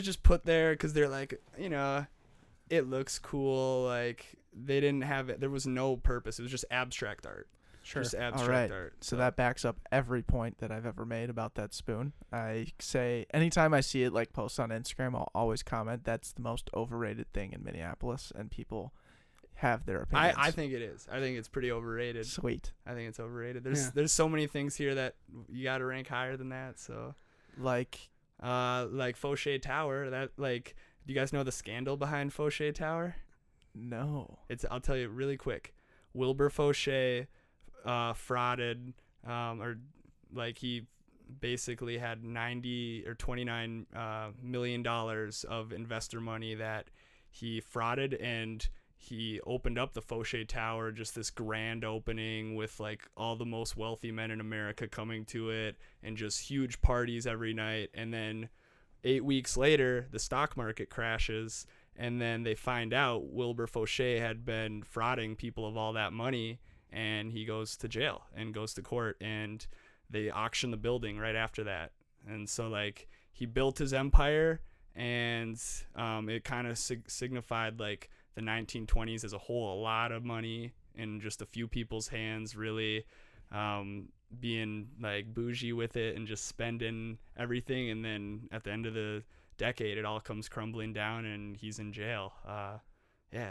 just put there because they're like, it looks cool. Like they didn't have it. There was no purpose. It was just abstract art. Sure. Just abstract art. So that backs up every point that I've ever made about that spoon. I say anytime I see it like post on Instagram, I'll always comment that's the most overrated thing in Minneapolis, and people have their opinions. I think it is. I think it's pretty overrated. Sweet. I think it's overrated. There's so many things here that you got to rank higher than that. So like Fauché Tower. That like, do you guys know the scandal behind Fauché Tower? No. I'll tell you really quick. Wilbur Fauché frauded, or like he basically had $29 million of investor money that he frauded, and he opened up the Fauché Tower, just this grand opening with like all the most wealthy men in America coming to it and just huge parties every night. And then 8 weeks later, the stock market crashes, and then they find out Wilbur Fauché had been frauding people of all that money, and he goes to jail and goes to court, and they auction the building right after that. And so like he built his empire, and it kind of signified like the 1920s as a whole, a lot of money in just a few people's hands, really being like bougie with it and just spending everything. And then at the end of the decade, it all comes crumbling down and he's in jail.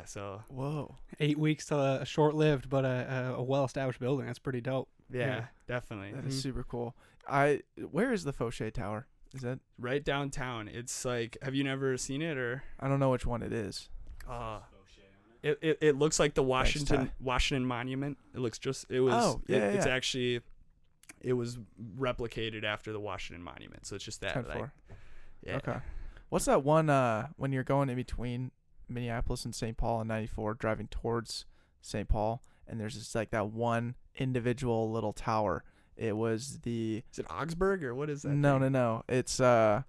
So whoa, 8 weeks to a short-lived but a well-established building. That's pretty dope. Yeah. Definitely. That is super cool. Where is the Fauché Tower? Is that right downtown? It's like, have you never seen it? Or I don't know which one it is. It looks like the Washington Monument. It looks just it's actually, it was replicated after the Washington Monument, so it's just that. Like, yeah. Okay. What's that one when you're going in between Minneapolis and St. Paul on 94, driving towards St. Paul, and there's just like that one individual little tower. It was is it Augsburg or what is that? No. It's all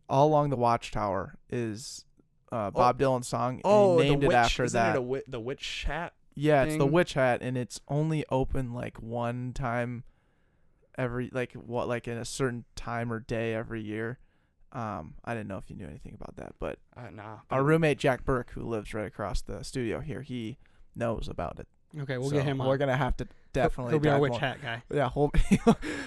along the Watchtower is Bob Dylan's song. And he named it after that. Isn't it the witch hat? Yeah, thing? It's the witch hat, and it's only open like one time every in a certain time or day every year. I didn't know if you knew anything about that, but nah. Our roommate Jack Burke, who lives right across the studio here, he knows about it. Okay, we'll get him on. We're gonna have to definitely. He'll be our witch hat guy. Yeah,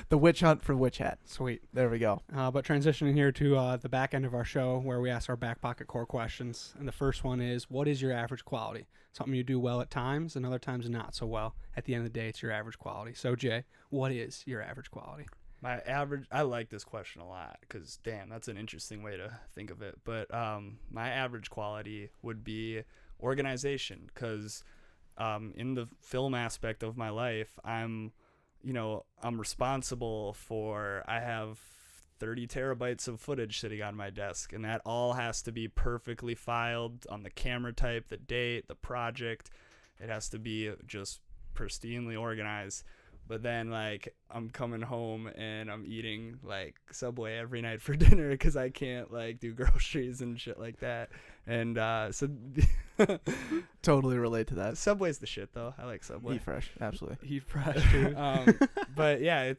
the witch hunt for witch hat. Sweet. There we go. But transitioning here to the back end of our show, where we ask our back pocket core questions, and the first one is, what is your average quality? Something you do well at times, and other times not so well. At the end of the day, it's your average quality. So Jay, what is your average quality? My average, I like this question a lot because, damn, that's an interesting way to think of it. But my average quality would be organization because in the film aspect of my life, I'm responsible for, I have 30 terabytes of footage sitting on my desk, and that all has to be perfectly filed on the camera type, the date, the project. It has to be just pristinely organized. But then, like, I'm coming home and I'm eating, like, Subway every night for dinner because I can't, like, do groceries and shit like that. And so Totally relate to that. Subway's the shit, though. I like Subway. Eat fresh, absolutely. Eat fresh, dude. But, yeah,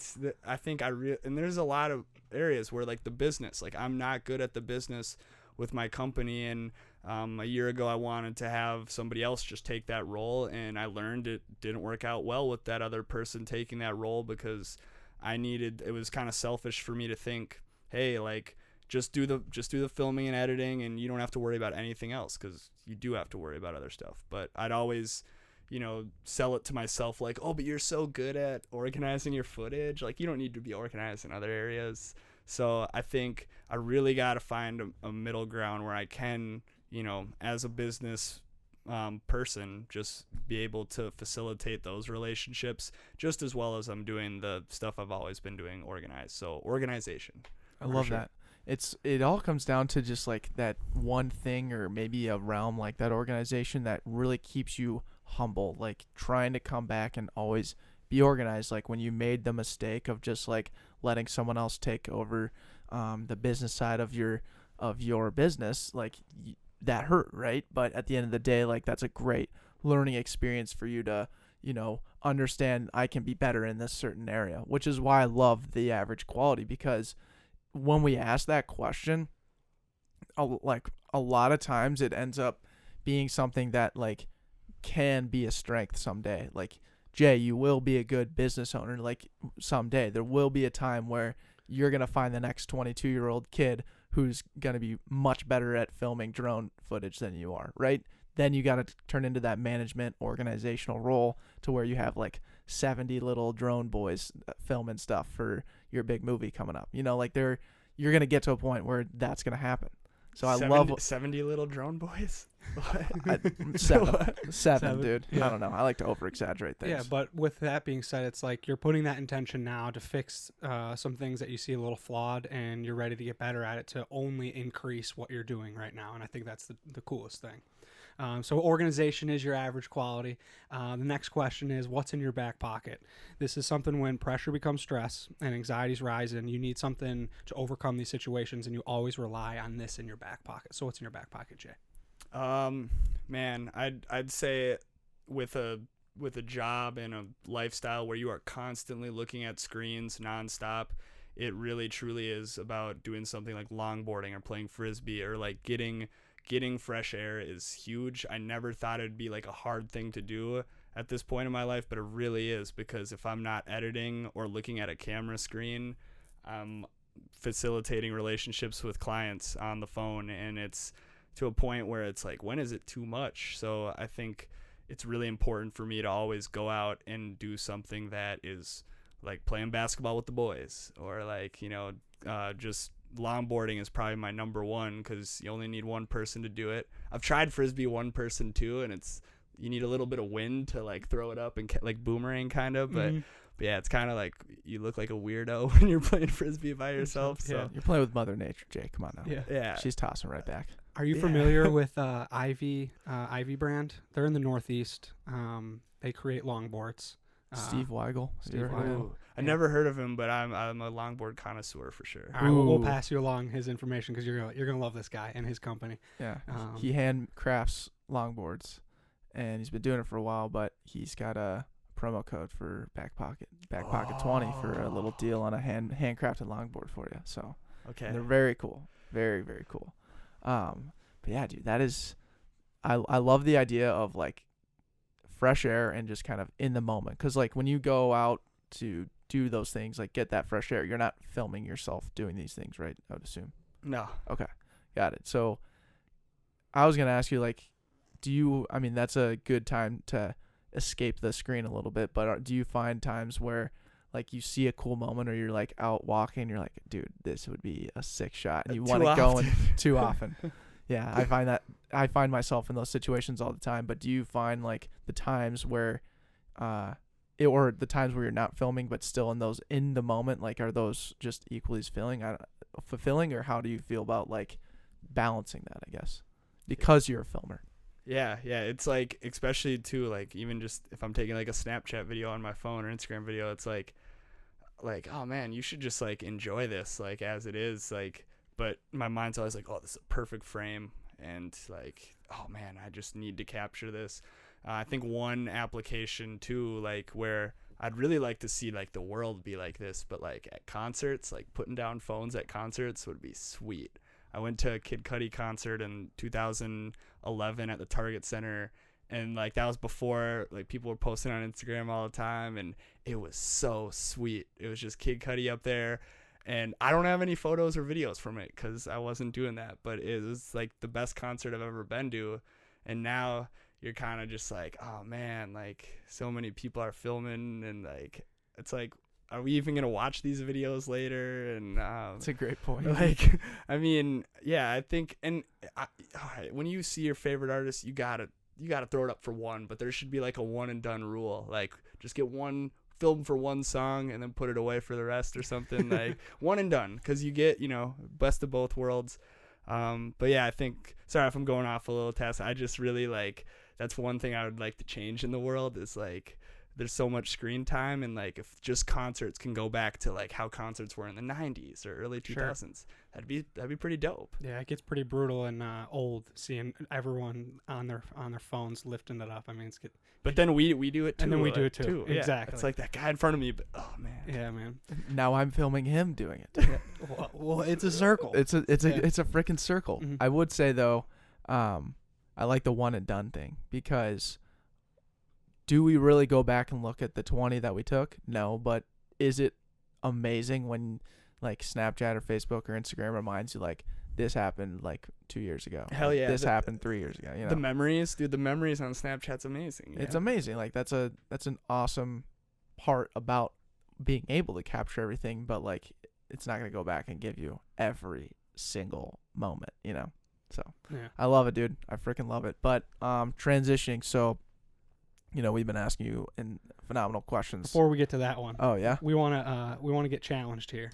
I think and there's a lot of areas where, like, the business, like, I'm not good at the business with my company, and a year ago I wanted to have somebody else just take that role, and I learned it didn't work out well with that other person taking that role because it was kind of selfish for me to think, hey, like, just do the filming and editing and you don't have to worry about anything else, because you do have to worry about other stuff. But I'd always sell it to myself like, oh, but you're so good at organizing your footage, like, you don't need to be organized in other areas. So I think I really got to find a middle ground where I can, as a business person, just be able to facilitate those relationships just as well as I'm doing the stuff I've always been doing organized. So organization. I love that. It all comes down to just like that one thing or maybe a realm like that organization that really keeps you humble, like trying to come back and always be organized. Like when you made the mistake of just like letting someone else take over the business side of your business, like that hurt, right? But at the end of the day, like that's a great learning experience for you to understand I can be better in this certain area, which is why I love the average quality, because when we ask that question, like a lot of times it ends up being something that like can be a strength someday. Like, Jay, you will be a good business owner. Like someday there will be a time where you're going to find the next 22-year-old kid who's going to be much better at filming drone footage than you are, right? Then you got to turn into that management organizational role to where you have like 70 little drone boys filming stuff for your big movie coming up. Like you're going to get to a point where that's going to happen. So I love 70 little drone boys. Seven, dude. Yeah. I don't know. I like to over-exaggerate things. Yeah, but with that being said, it's like you're putting that intention now to fix some things that you see a little flawed, and you're ready to get better at it to only increase what you're doing right now. And I think that's the coolest thing. So organization is your average quality. The next question is, what's in your back pocket? This is something when pressure becomes stress and anxiety's rising, you need something to overcome these situations, and you always rely on this in your back pocket. So what's in your back pocket, Jay? Man, I'd say with a job and a lifestyle where you are constantly looking at screens nonstop, it really truly is about doing something like longboarding or playing frisbee, or like getting fresh air is huge. I never thought it'd be like a hard thing to do at this point in my life, but it really is, because if I'm not editing or looking at a camera screen, I'm facilitating relationships with clients on the phone, and it's to a point where it's like, when is it too much? So I think it's really important for me to always go out and do something that is like playing basketball with the boys, or like, just longboarding is probably my number one, because you only need one person to do it. I've tried frisbee one person too, and you need a little bit of wind to like throw it up and like boomerang kind of, but yeah, it's kind of like you look like a weirdo when you're playing frisbee by yourself. So Yeah, you're playing with Mother Nature, Jay. Come on now. Yeah. She's tossing right back. Are you familiar with Ivy brand? They're in the Northeast. They create longboards. Steve Weigel. I never heard of him, but I'm a longboard connoisseur for sure. All right, we'll pass you along his information, because you're gonna love this guy and his company. Yeah, he handcrafts longboards, and he's been doing it for a while. But he's got a promo code for Backpocket 20 for a little deal on a handcrafted longboard for you. So okay, they're very cool, very very cool. But yeah, dude, that is, I love the idea of like fresh air and just kind of in the moment, because like when you go out to do those things, like get that fresh air, you're not filming yourself doing these things, right? I would assume. No. Okay, got it. So I was gonna ask you, like, that's a good time to escape the screen a little bit, but do you find times where like you see a cool moment, or you're like out walking, you're like, dude, this would be a sick shot, and you Too want to go in often. too often. Yeah, I find myself in those situations all the time. But do you find like the times where, or the times where you're not filming but still in the moment, like are those just equally as fulfilling, or how do you feel about like balancing that? I guess because you're a filmer. Yeah, it's like, especially too, like even just if I'm taking like a Snapchat video on my phone or Instagram video, it's like, oh man, you should just like enjoy this like as it is, like, but my mind's always like, oh, this is a perfect frame, and like, oh man, I just need to capture this. I think one application too, like where I'd really like to see like the world be like this, but like at concerts, like putting down phones at concerts would be sweet. I went to a Kid Cudi concert in 2011 at the Target Center, and like that was before like people were posting on Instagram all the time, and it was so sweet. It was just Kid Cudi up there, and I don't have any photos or videos from it because I wasn't doing that, but it was like the best concert I've ever been to. And now you're kind of just like, oh man, like so many people are filming, and like it's like, are we even gonna watch these videos later? And That's a great point. like, I mean, yeah, I think, and when you see your favorite artist, you gotta throw it up for one, but there should be like a one and done rule. Like, just get one film for one song and then put it away for the rest or something. Like one and done, because you get, best of both worlds. But yeah, I think, sorry if I'm going off a little test. I just really like, that's one thing I would like to change in the world is like, there's so much screen time, and like if just concerts can go back to like how concerts were in the 90s or early 2000s, that'd be pretty dope. Yeah, it gets pretty brutal and old seeing everyone on their phones lifting it up. I mean, but then we do it too. And then we do it too. Yeah, Exactly. it's like that guy in front of me, but oh man. Yeah, man. Now I'm filming him doing it. Well, it's a circle. It's a freaking circle. Mhm. I would say though, I like the one and done thing, because do we really go back and look at the 20 that we took? No, but is it amazing when like Snapchat or Facebook or Instagram reminds you like this happened like 2 years ago? Hell yeah. This happened 3 years ago. The memories, dude, the memories on Snapchat's amazing. It's amazing. Like that's an awesome part about being able to capture everything, but like it's not going to go back and give you every single moment, So Yeah. I love it, dude. I freaking love it. But transitioning, so we've been asking you in phenomenal questions. Before we get to that one, Oh yeah. we want to get challenged here,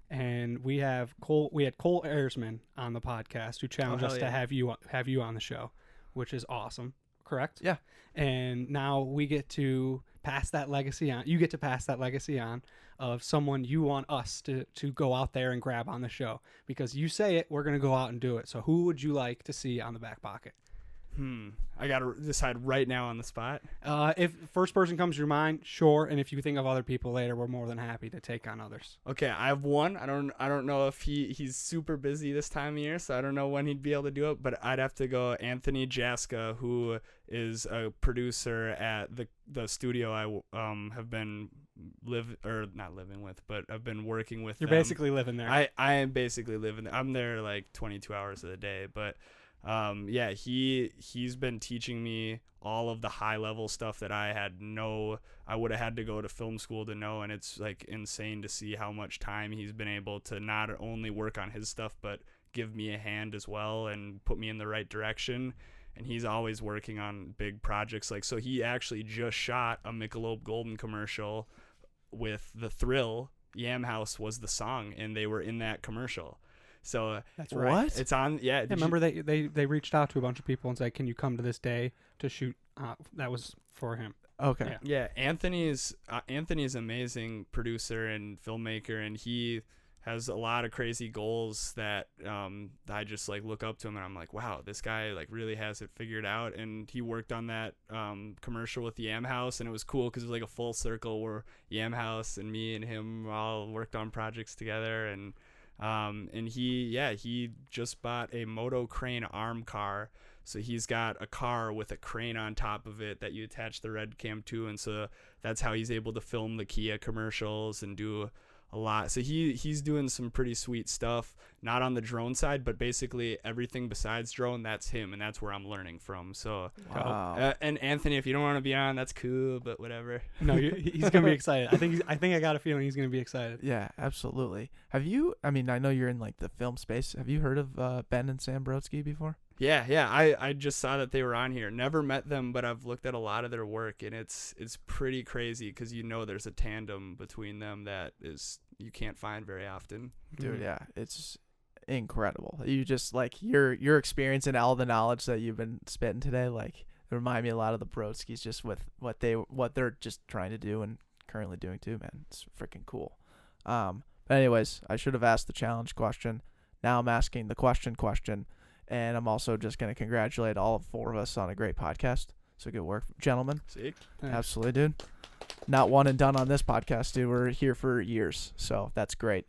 and we had Cole Ayersman on the podcast who challenged us to have you on the show, which is awesome. Correct? Yeah. And now we get to pass that legacy on. You get to pass that legacy on of someone you want us to go out there and grab on the show, because you say it, we're gonna go out and do it. So who would you like to see on the Back Pocket? I gotta decide right now on the spot. If first person comes to your mind, sure. And if you think of other people later, we're more than happy to take on others. Okay, I have one. I don't know if he's super busy this time of year, so I don't know when he'd be able to do it. But I'd have to go Anthony Jaska, who is a producer at the studio I have been not living with, but I've been working with. You're them. basically living there. I am basically living there. I'm there like 22 hours of the day, but. Yeah, he's been teaching me all of the high level stuff that I would have had to go to film school to know, and it's like insane to see how much time he's been able to not only work on his stuff but give me a hand as well and put me in the right direction. And he's always working on big projects, like, so he actually just shot a Michelob Golden commercial with The Thrill. Yam Haus was the song, and they were in that commercial. So that's right. It's on. Yeah. Remember they reached out to a bunch of people and said, "Can you come to this day to shoot?" That was for him. Okay. Yeah. Anthony is amazing producer and filmmaker, and he has a lot of crazy goals that I just like look up to him, and I'm like, wow, this guy like really has it figured out. And he worked on that commercial with Yam Haus, and it was cool because it was like a full circle where Yam Haus and me and him all worked on projects together. And he just bought a moto crane arm car, so he's got a car with a crane on top of it that you attach the red cam to, and so that's how he's able to film the Kia commercials and do a lot. So he's doing some pretty sweet stuff, not on the drone side, but basically everything besides drone, that's him, and that's where I'm learning from. So Wow. and Anthony, if you don't want to be on, that's cool, but whatever. No, he's gonna be excited. I think I got a feeling he's gonna be excited. Yeah, absolutely. Have you? I mean, I know you're in like the film space. Have you heard of Ben and Sam Brodsky before? Yeah. I just saw that they were on here. Never met them, but I've looked at a lot of their work, and it's pretty crazy because there's a tandem between them that is you can't find very often. Dude, yeah, it's incredible. You just like your experience and all the knowledge that you've been spitting today, like remind me a lot of the Brodskis, just with what they're just trying to do and currently doing too, man. It's freaking cool. But anyways, I should have asked the challenge question. Now I'm asking the question, and I'm also just gonna congratulate all 4 of us on a great podcast. So good work, gentlemen. Sick. Absolutely, dude. Not one and done on this podcast, dude. We're here for years, so that's great.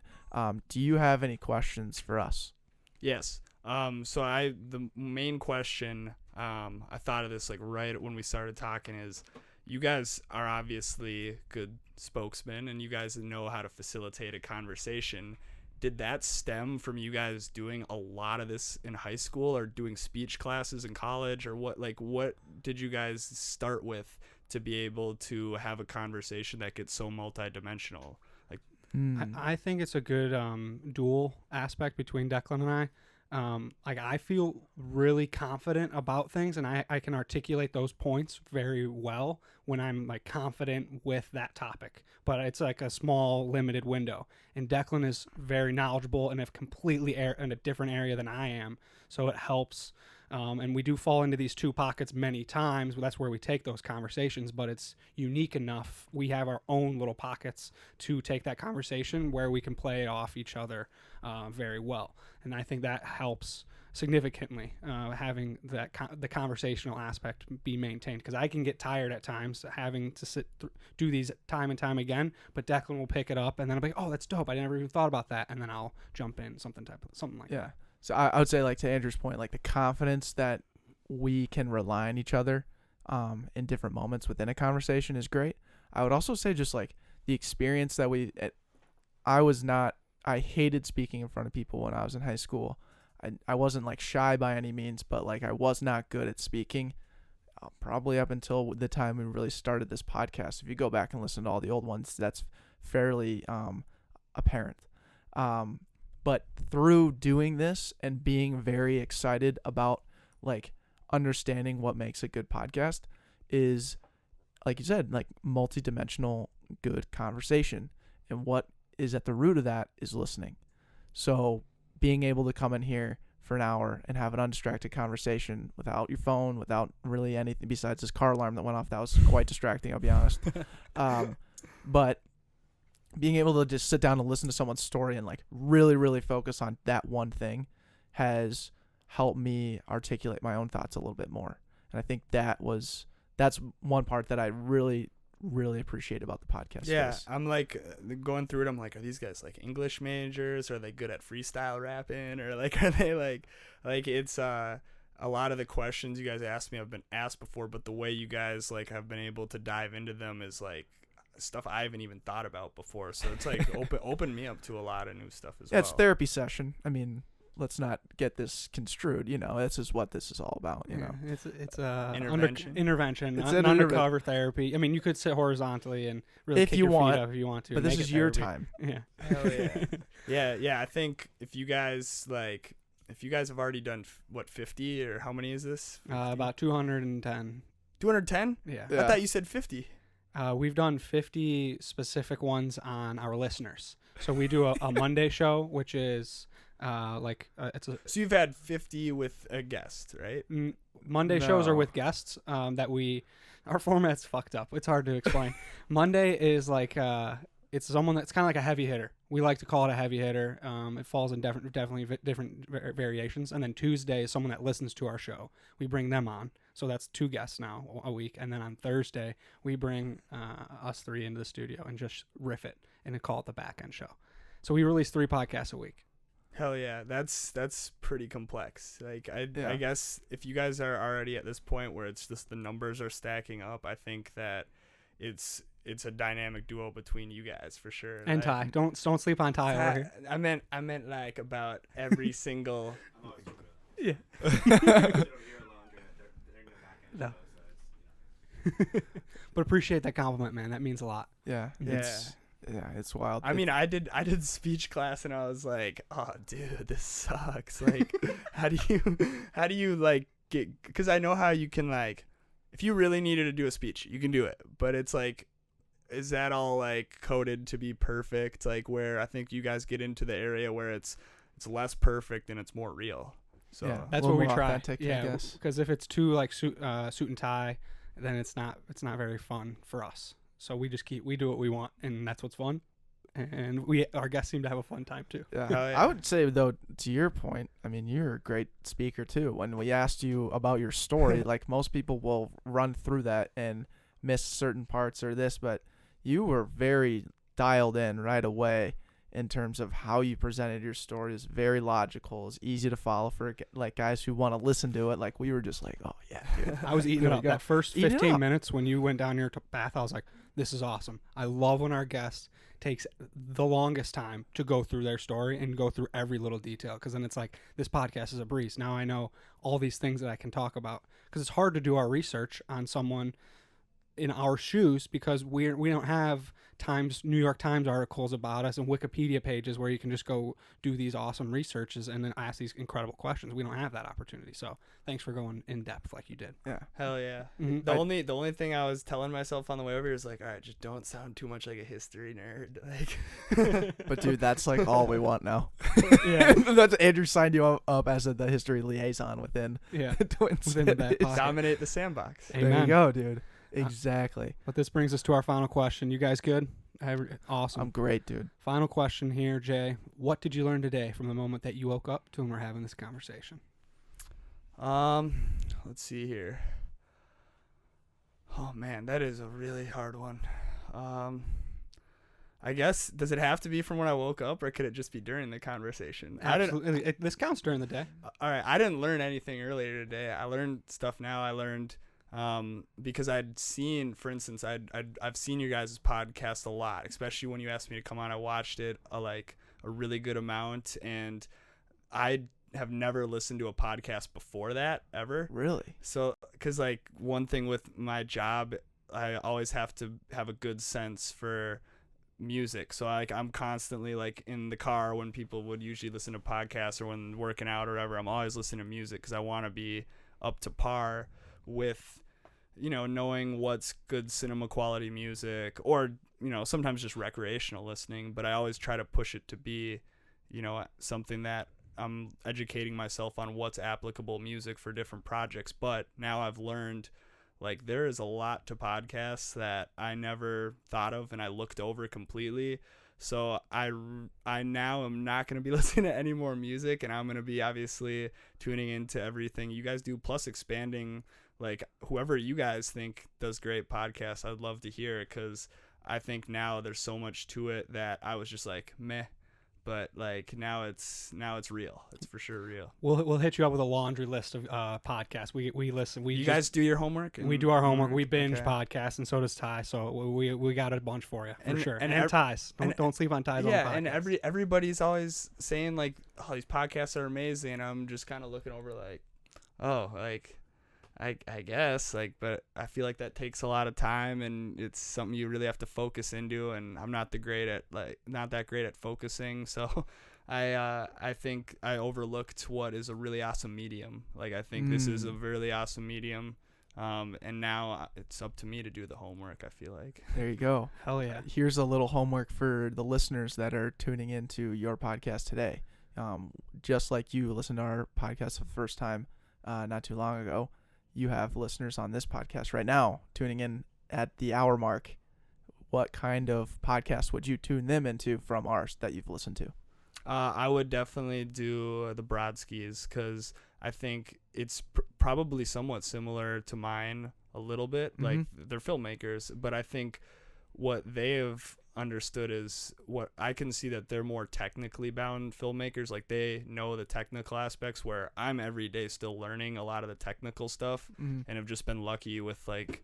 Do you have any questions for us? Yes. So the main question, I thought of this like right when we started talking is, you guys are obviously good spokesmen and you guys know how to facilitate a conversation. Did that stem from you guys doing a lot of this in high school or doing speech classes in college, or what did you guys start with to be able to have a conversation that gets so multidimensional? Like, I think it's a good dual aspect between Declan and I. Like I feel really confident about things, and I can articulate those points very well when I'm like confident with that topic, but it's like a small limited window. And Declan is very knowledgeable and completely in a different area than I am, so it helps. And we do fall into these 2 pockets many times. That's where we take those conversations, but it's unique enough. We have our own little pockets to take that conversation where we can play it off each other very well. And I think that helps significantly, having the conversational aspect be maintained, because I can get tired at times having to do these time and time again, but Declan will pick it up and then I'll be like, oh, that's dope, I never even thought about that, and then I'll jump in something like that. So I would say, like, to Andrew's point, like the confidence that we can rely on each other in different moments within a conversation is great. I would also say just like the experience that I hated speaking in front of people when I was in high school. I wasn't like shy by any means, but like I was not good at speaking, probably up until the time we really started this podcast. If you go back and listen to all the old ones, that's fairly apparent. But through doing this and being very excited about like understanding what makes a good podcast is, like you said, like multidimensional good conversation. And what is at the root of that is listening. So being able to come in here for an hour and have an undistracted conversation without your phone, without really anything besides this car alarm that went off, that was quite distracting, I'll be honest. But being able to just sit down and listen to someone's story and like really, really focus on that one thing has helped me articulate my own thoughts a little bit more. And I think that's one part that I really, really appreciate about the podcast. Yeah, space. I'm like going through it. I'm like, are these guys like English majors? Are they good at freestyle rapping? Or like, are they like it's a lot of the questions you guys asked me I've been asked before, but the way you guys like have been able to dive into them is like stuff I haven't even thought about before. So it's like open me up to a lot of new stuff as well. It's therapy session. I mean, let's not get this construed. You know, this is what this is all about. You know, it's intervention. It's undercover therapy. I mean, you could sit horizontally and really if kick you your want, feet up if you want to. but this is your time. Yeah. Hell yeah. Yeah. I think if you guys have already done 50 or how many is this? 50? About 210. 210? Yeah. I thought you said 50. We've done 50 specific ones on our listeners. So we do a Monday show, which is so you've had 50 with a guest, right? Monday shows are with guests our format's fucked up. It's hard to explain. Monday is like it's someone that's kind of like a heavy hitter. We like to call it a heavy hitter. It falls in definitely different variations. And then Tuesday is someone that listens to our show. We bring them on. So that's 2 guests now a week. And then on Thursday, we bring us 3 into the studio and just riff it and call it the Back End Show. So we release 3 podcasts a week. Hell yeah, that's pretty complex. Like I guess if you guys are already at this point where it's just the numbers are stacking up, I think that it's it's a dynamic duo between you guys for sure. And like, Ty, don't sleep on Ty over here. I meant like about every single. Yeah. No. But appreciate that compliment, man. That means a lot. Yeah. It's wild. I mean, I did speech class and I was like, oh, dude, this sucks. Like, how do you like get? Because I know how you can like, if you really needed to do a speech, you can do it. But it's like, is that all like coded to be perfect? Like, where I think you guys get into the area where it's less perfect and it's more real. So Yeah. That's A what we little more try. authentic, I Yeah, guess. because if it's too like suit and tie, then it's not very fun for us. So we do what we want, and that's what's fun. And our guests seem to have a fun time too. Yeah. Hell yeah. I would say though, to your point, I mean, you're a great speaker too. When we asked you about your story, like most people will run through that and miss certain parts or this, but you were very dialed in right away in terms of how you presented your story. Is very logical. It's easy to follow for like guys who want to listen to it. Like we were just like, oh yeah, dude. I was eating There it you up. go. That first Eating it 15 up. minutes when you went down your bath, I was like, this is awesome. I love when our guest takes the longest time to go through their story and go through every little detail, because then it's like, this podcast is a breeze. Now I know all these things that I can talk about, because it's hard to do our research on someone in our shoes, because we don't have New York Times articles about us and Wikipedia pages where you can just go do these awesome researches and then ask these incredible questions. We don't have that opportunity. So thanks for going in depth like you did. Yeah. hell yeah. Mhm. The only thing I was telling myself on the way over here is like, all right, just don't sound too much like a history nerd. Like, But dude, that's like all we want now. Yeah. That's Andrew signed you up as the history liaison within Yeah. Twins. Within the back pocket. dominate the sandbox. There you Amen. go, dude. Exactly. But this brings us to our final question. You guys good? Awesome. I'm great, dude. Final question here, Jay. What did you learn today from the moment that you woke up to when we're having this conversation? Let's see here. Oh man, that is a really hard one. I guess, does it have to be from when I woke up, or could it just be during the conversation? Absolutely. This counts during the day. All right, I didn't learn anything earlier today. I learned stuff now. I learned because I'd seen, for instance, I've seen your guys' podcast a lot, especially when you asked me to come on. I watched it a really good amount, and I have never listened to a podcast before that ever. Really? So, because like one thing with my job, I always have to have a good sense for music. So like I'm constantly like in the car when people would usually listen to podcasts, or when working out or whatever, I'm always listening to music because I want to be up to par with, knowing what's good cinema quality music, or, sometimes just recreational listening. But I always try to push it to be, something that I'm educating myself on what's applicable music for different projects. But now I've learned, like, there is a lot to podcasts that I never thought of and I looked over completely. So I now am not going to be listening to any more music, and I'm going to be obviously tuning into everything you guys do, plus expanding, like, whoever you guys think does great podcasts, I'd love to hear it, because I think now there's so much to it that I was just like, meh. But like now it's real. It's for sure real. We'll hit you up with a laundry list of podcasts. We listen. You guys do your homework? We do our homework. We binge Okay. podcasts, and so does Ty. So we got a bunch for you for And- sure. and And, ev- Ty's. Don't sleep on Ty's. Yeah, on and podcasts. everybody's always saying like, oh, these podcasts are amazing. And I'm just kind of looking over like, oh, like I guess, like, but I feel like that takes a lot of time, and it's something you really have to focus into, and I'm not that great at focusing. So I think I overlooked what is a really awesome medium. Like, I think this is a really awesome medium. And now it's up to me to do the homework, I feel like. There you go. Hell yeah. Here's a little homework for the listeners that are tuning into your podcast today. Just like you listened to our podcast for the first time not too long ago, you have listeners on this podcast right now tuning in at the hour mark. What kind of podcast would you tune them into from ours that you've listened to? I would definitely do the Broadskis, because I think it's probably somewhat similar to mine a little bit. Mm-hmm. Like, they're filmmakers, but I think what they have understood is what I can see, that they're more technically bound filmmakers. Like, they know the technical aspects, where I'm every day still learning a lot of the technical stuff, and have just been lucky with like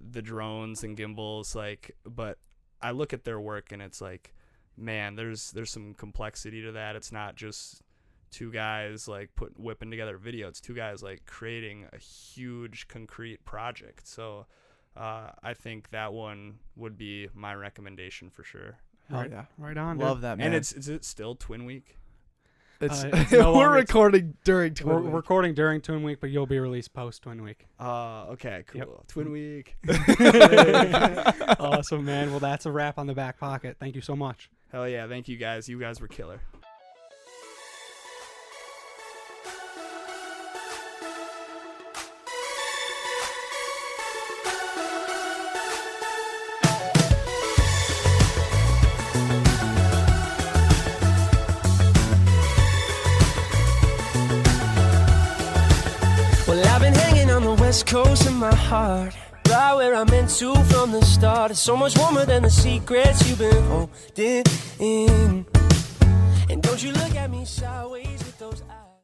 the drones and gimbals, like, but I look at their work and it's like, man, there's some complexity to that. It's not just two guys like whipping together a video. It's two guys like creating a huge concrete project. So I think that one would be my recommendation for sure. Right, yeah. Right on. Love dude. that, man. And is it still Twin Week? It's, it's no we're longer- recording during Twin We're Week. recording during Twin Week, but you'll be released post Twin Week. Okay, cool. Yep. Twin Week. Awesome, man. Well, that's a wrap on the Back Pocket. Thank you so much. Hell yeah, thank you guys. You guys were killer. Well, I've been hanging on the west coast in my heart, right where I'm meant to from the start. It's so much warmer than the secrets you've been holding in. And don't you look at me sideways with those eyes.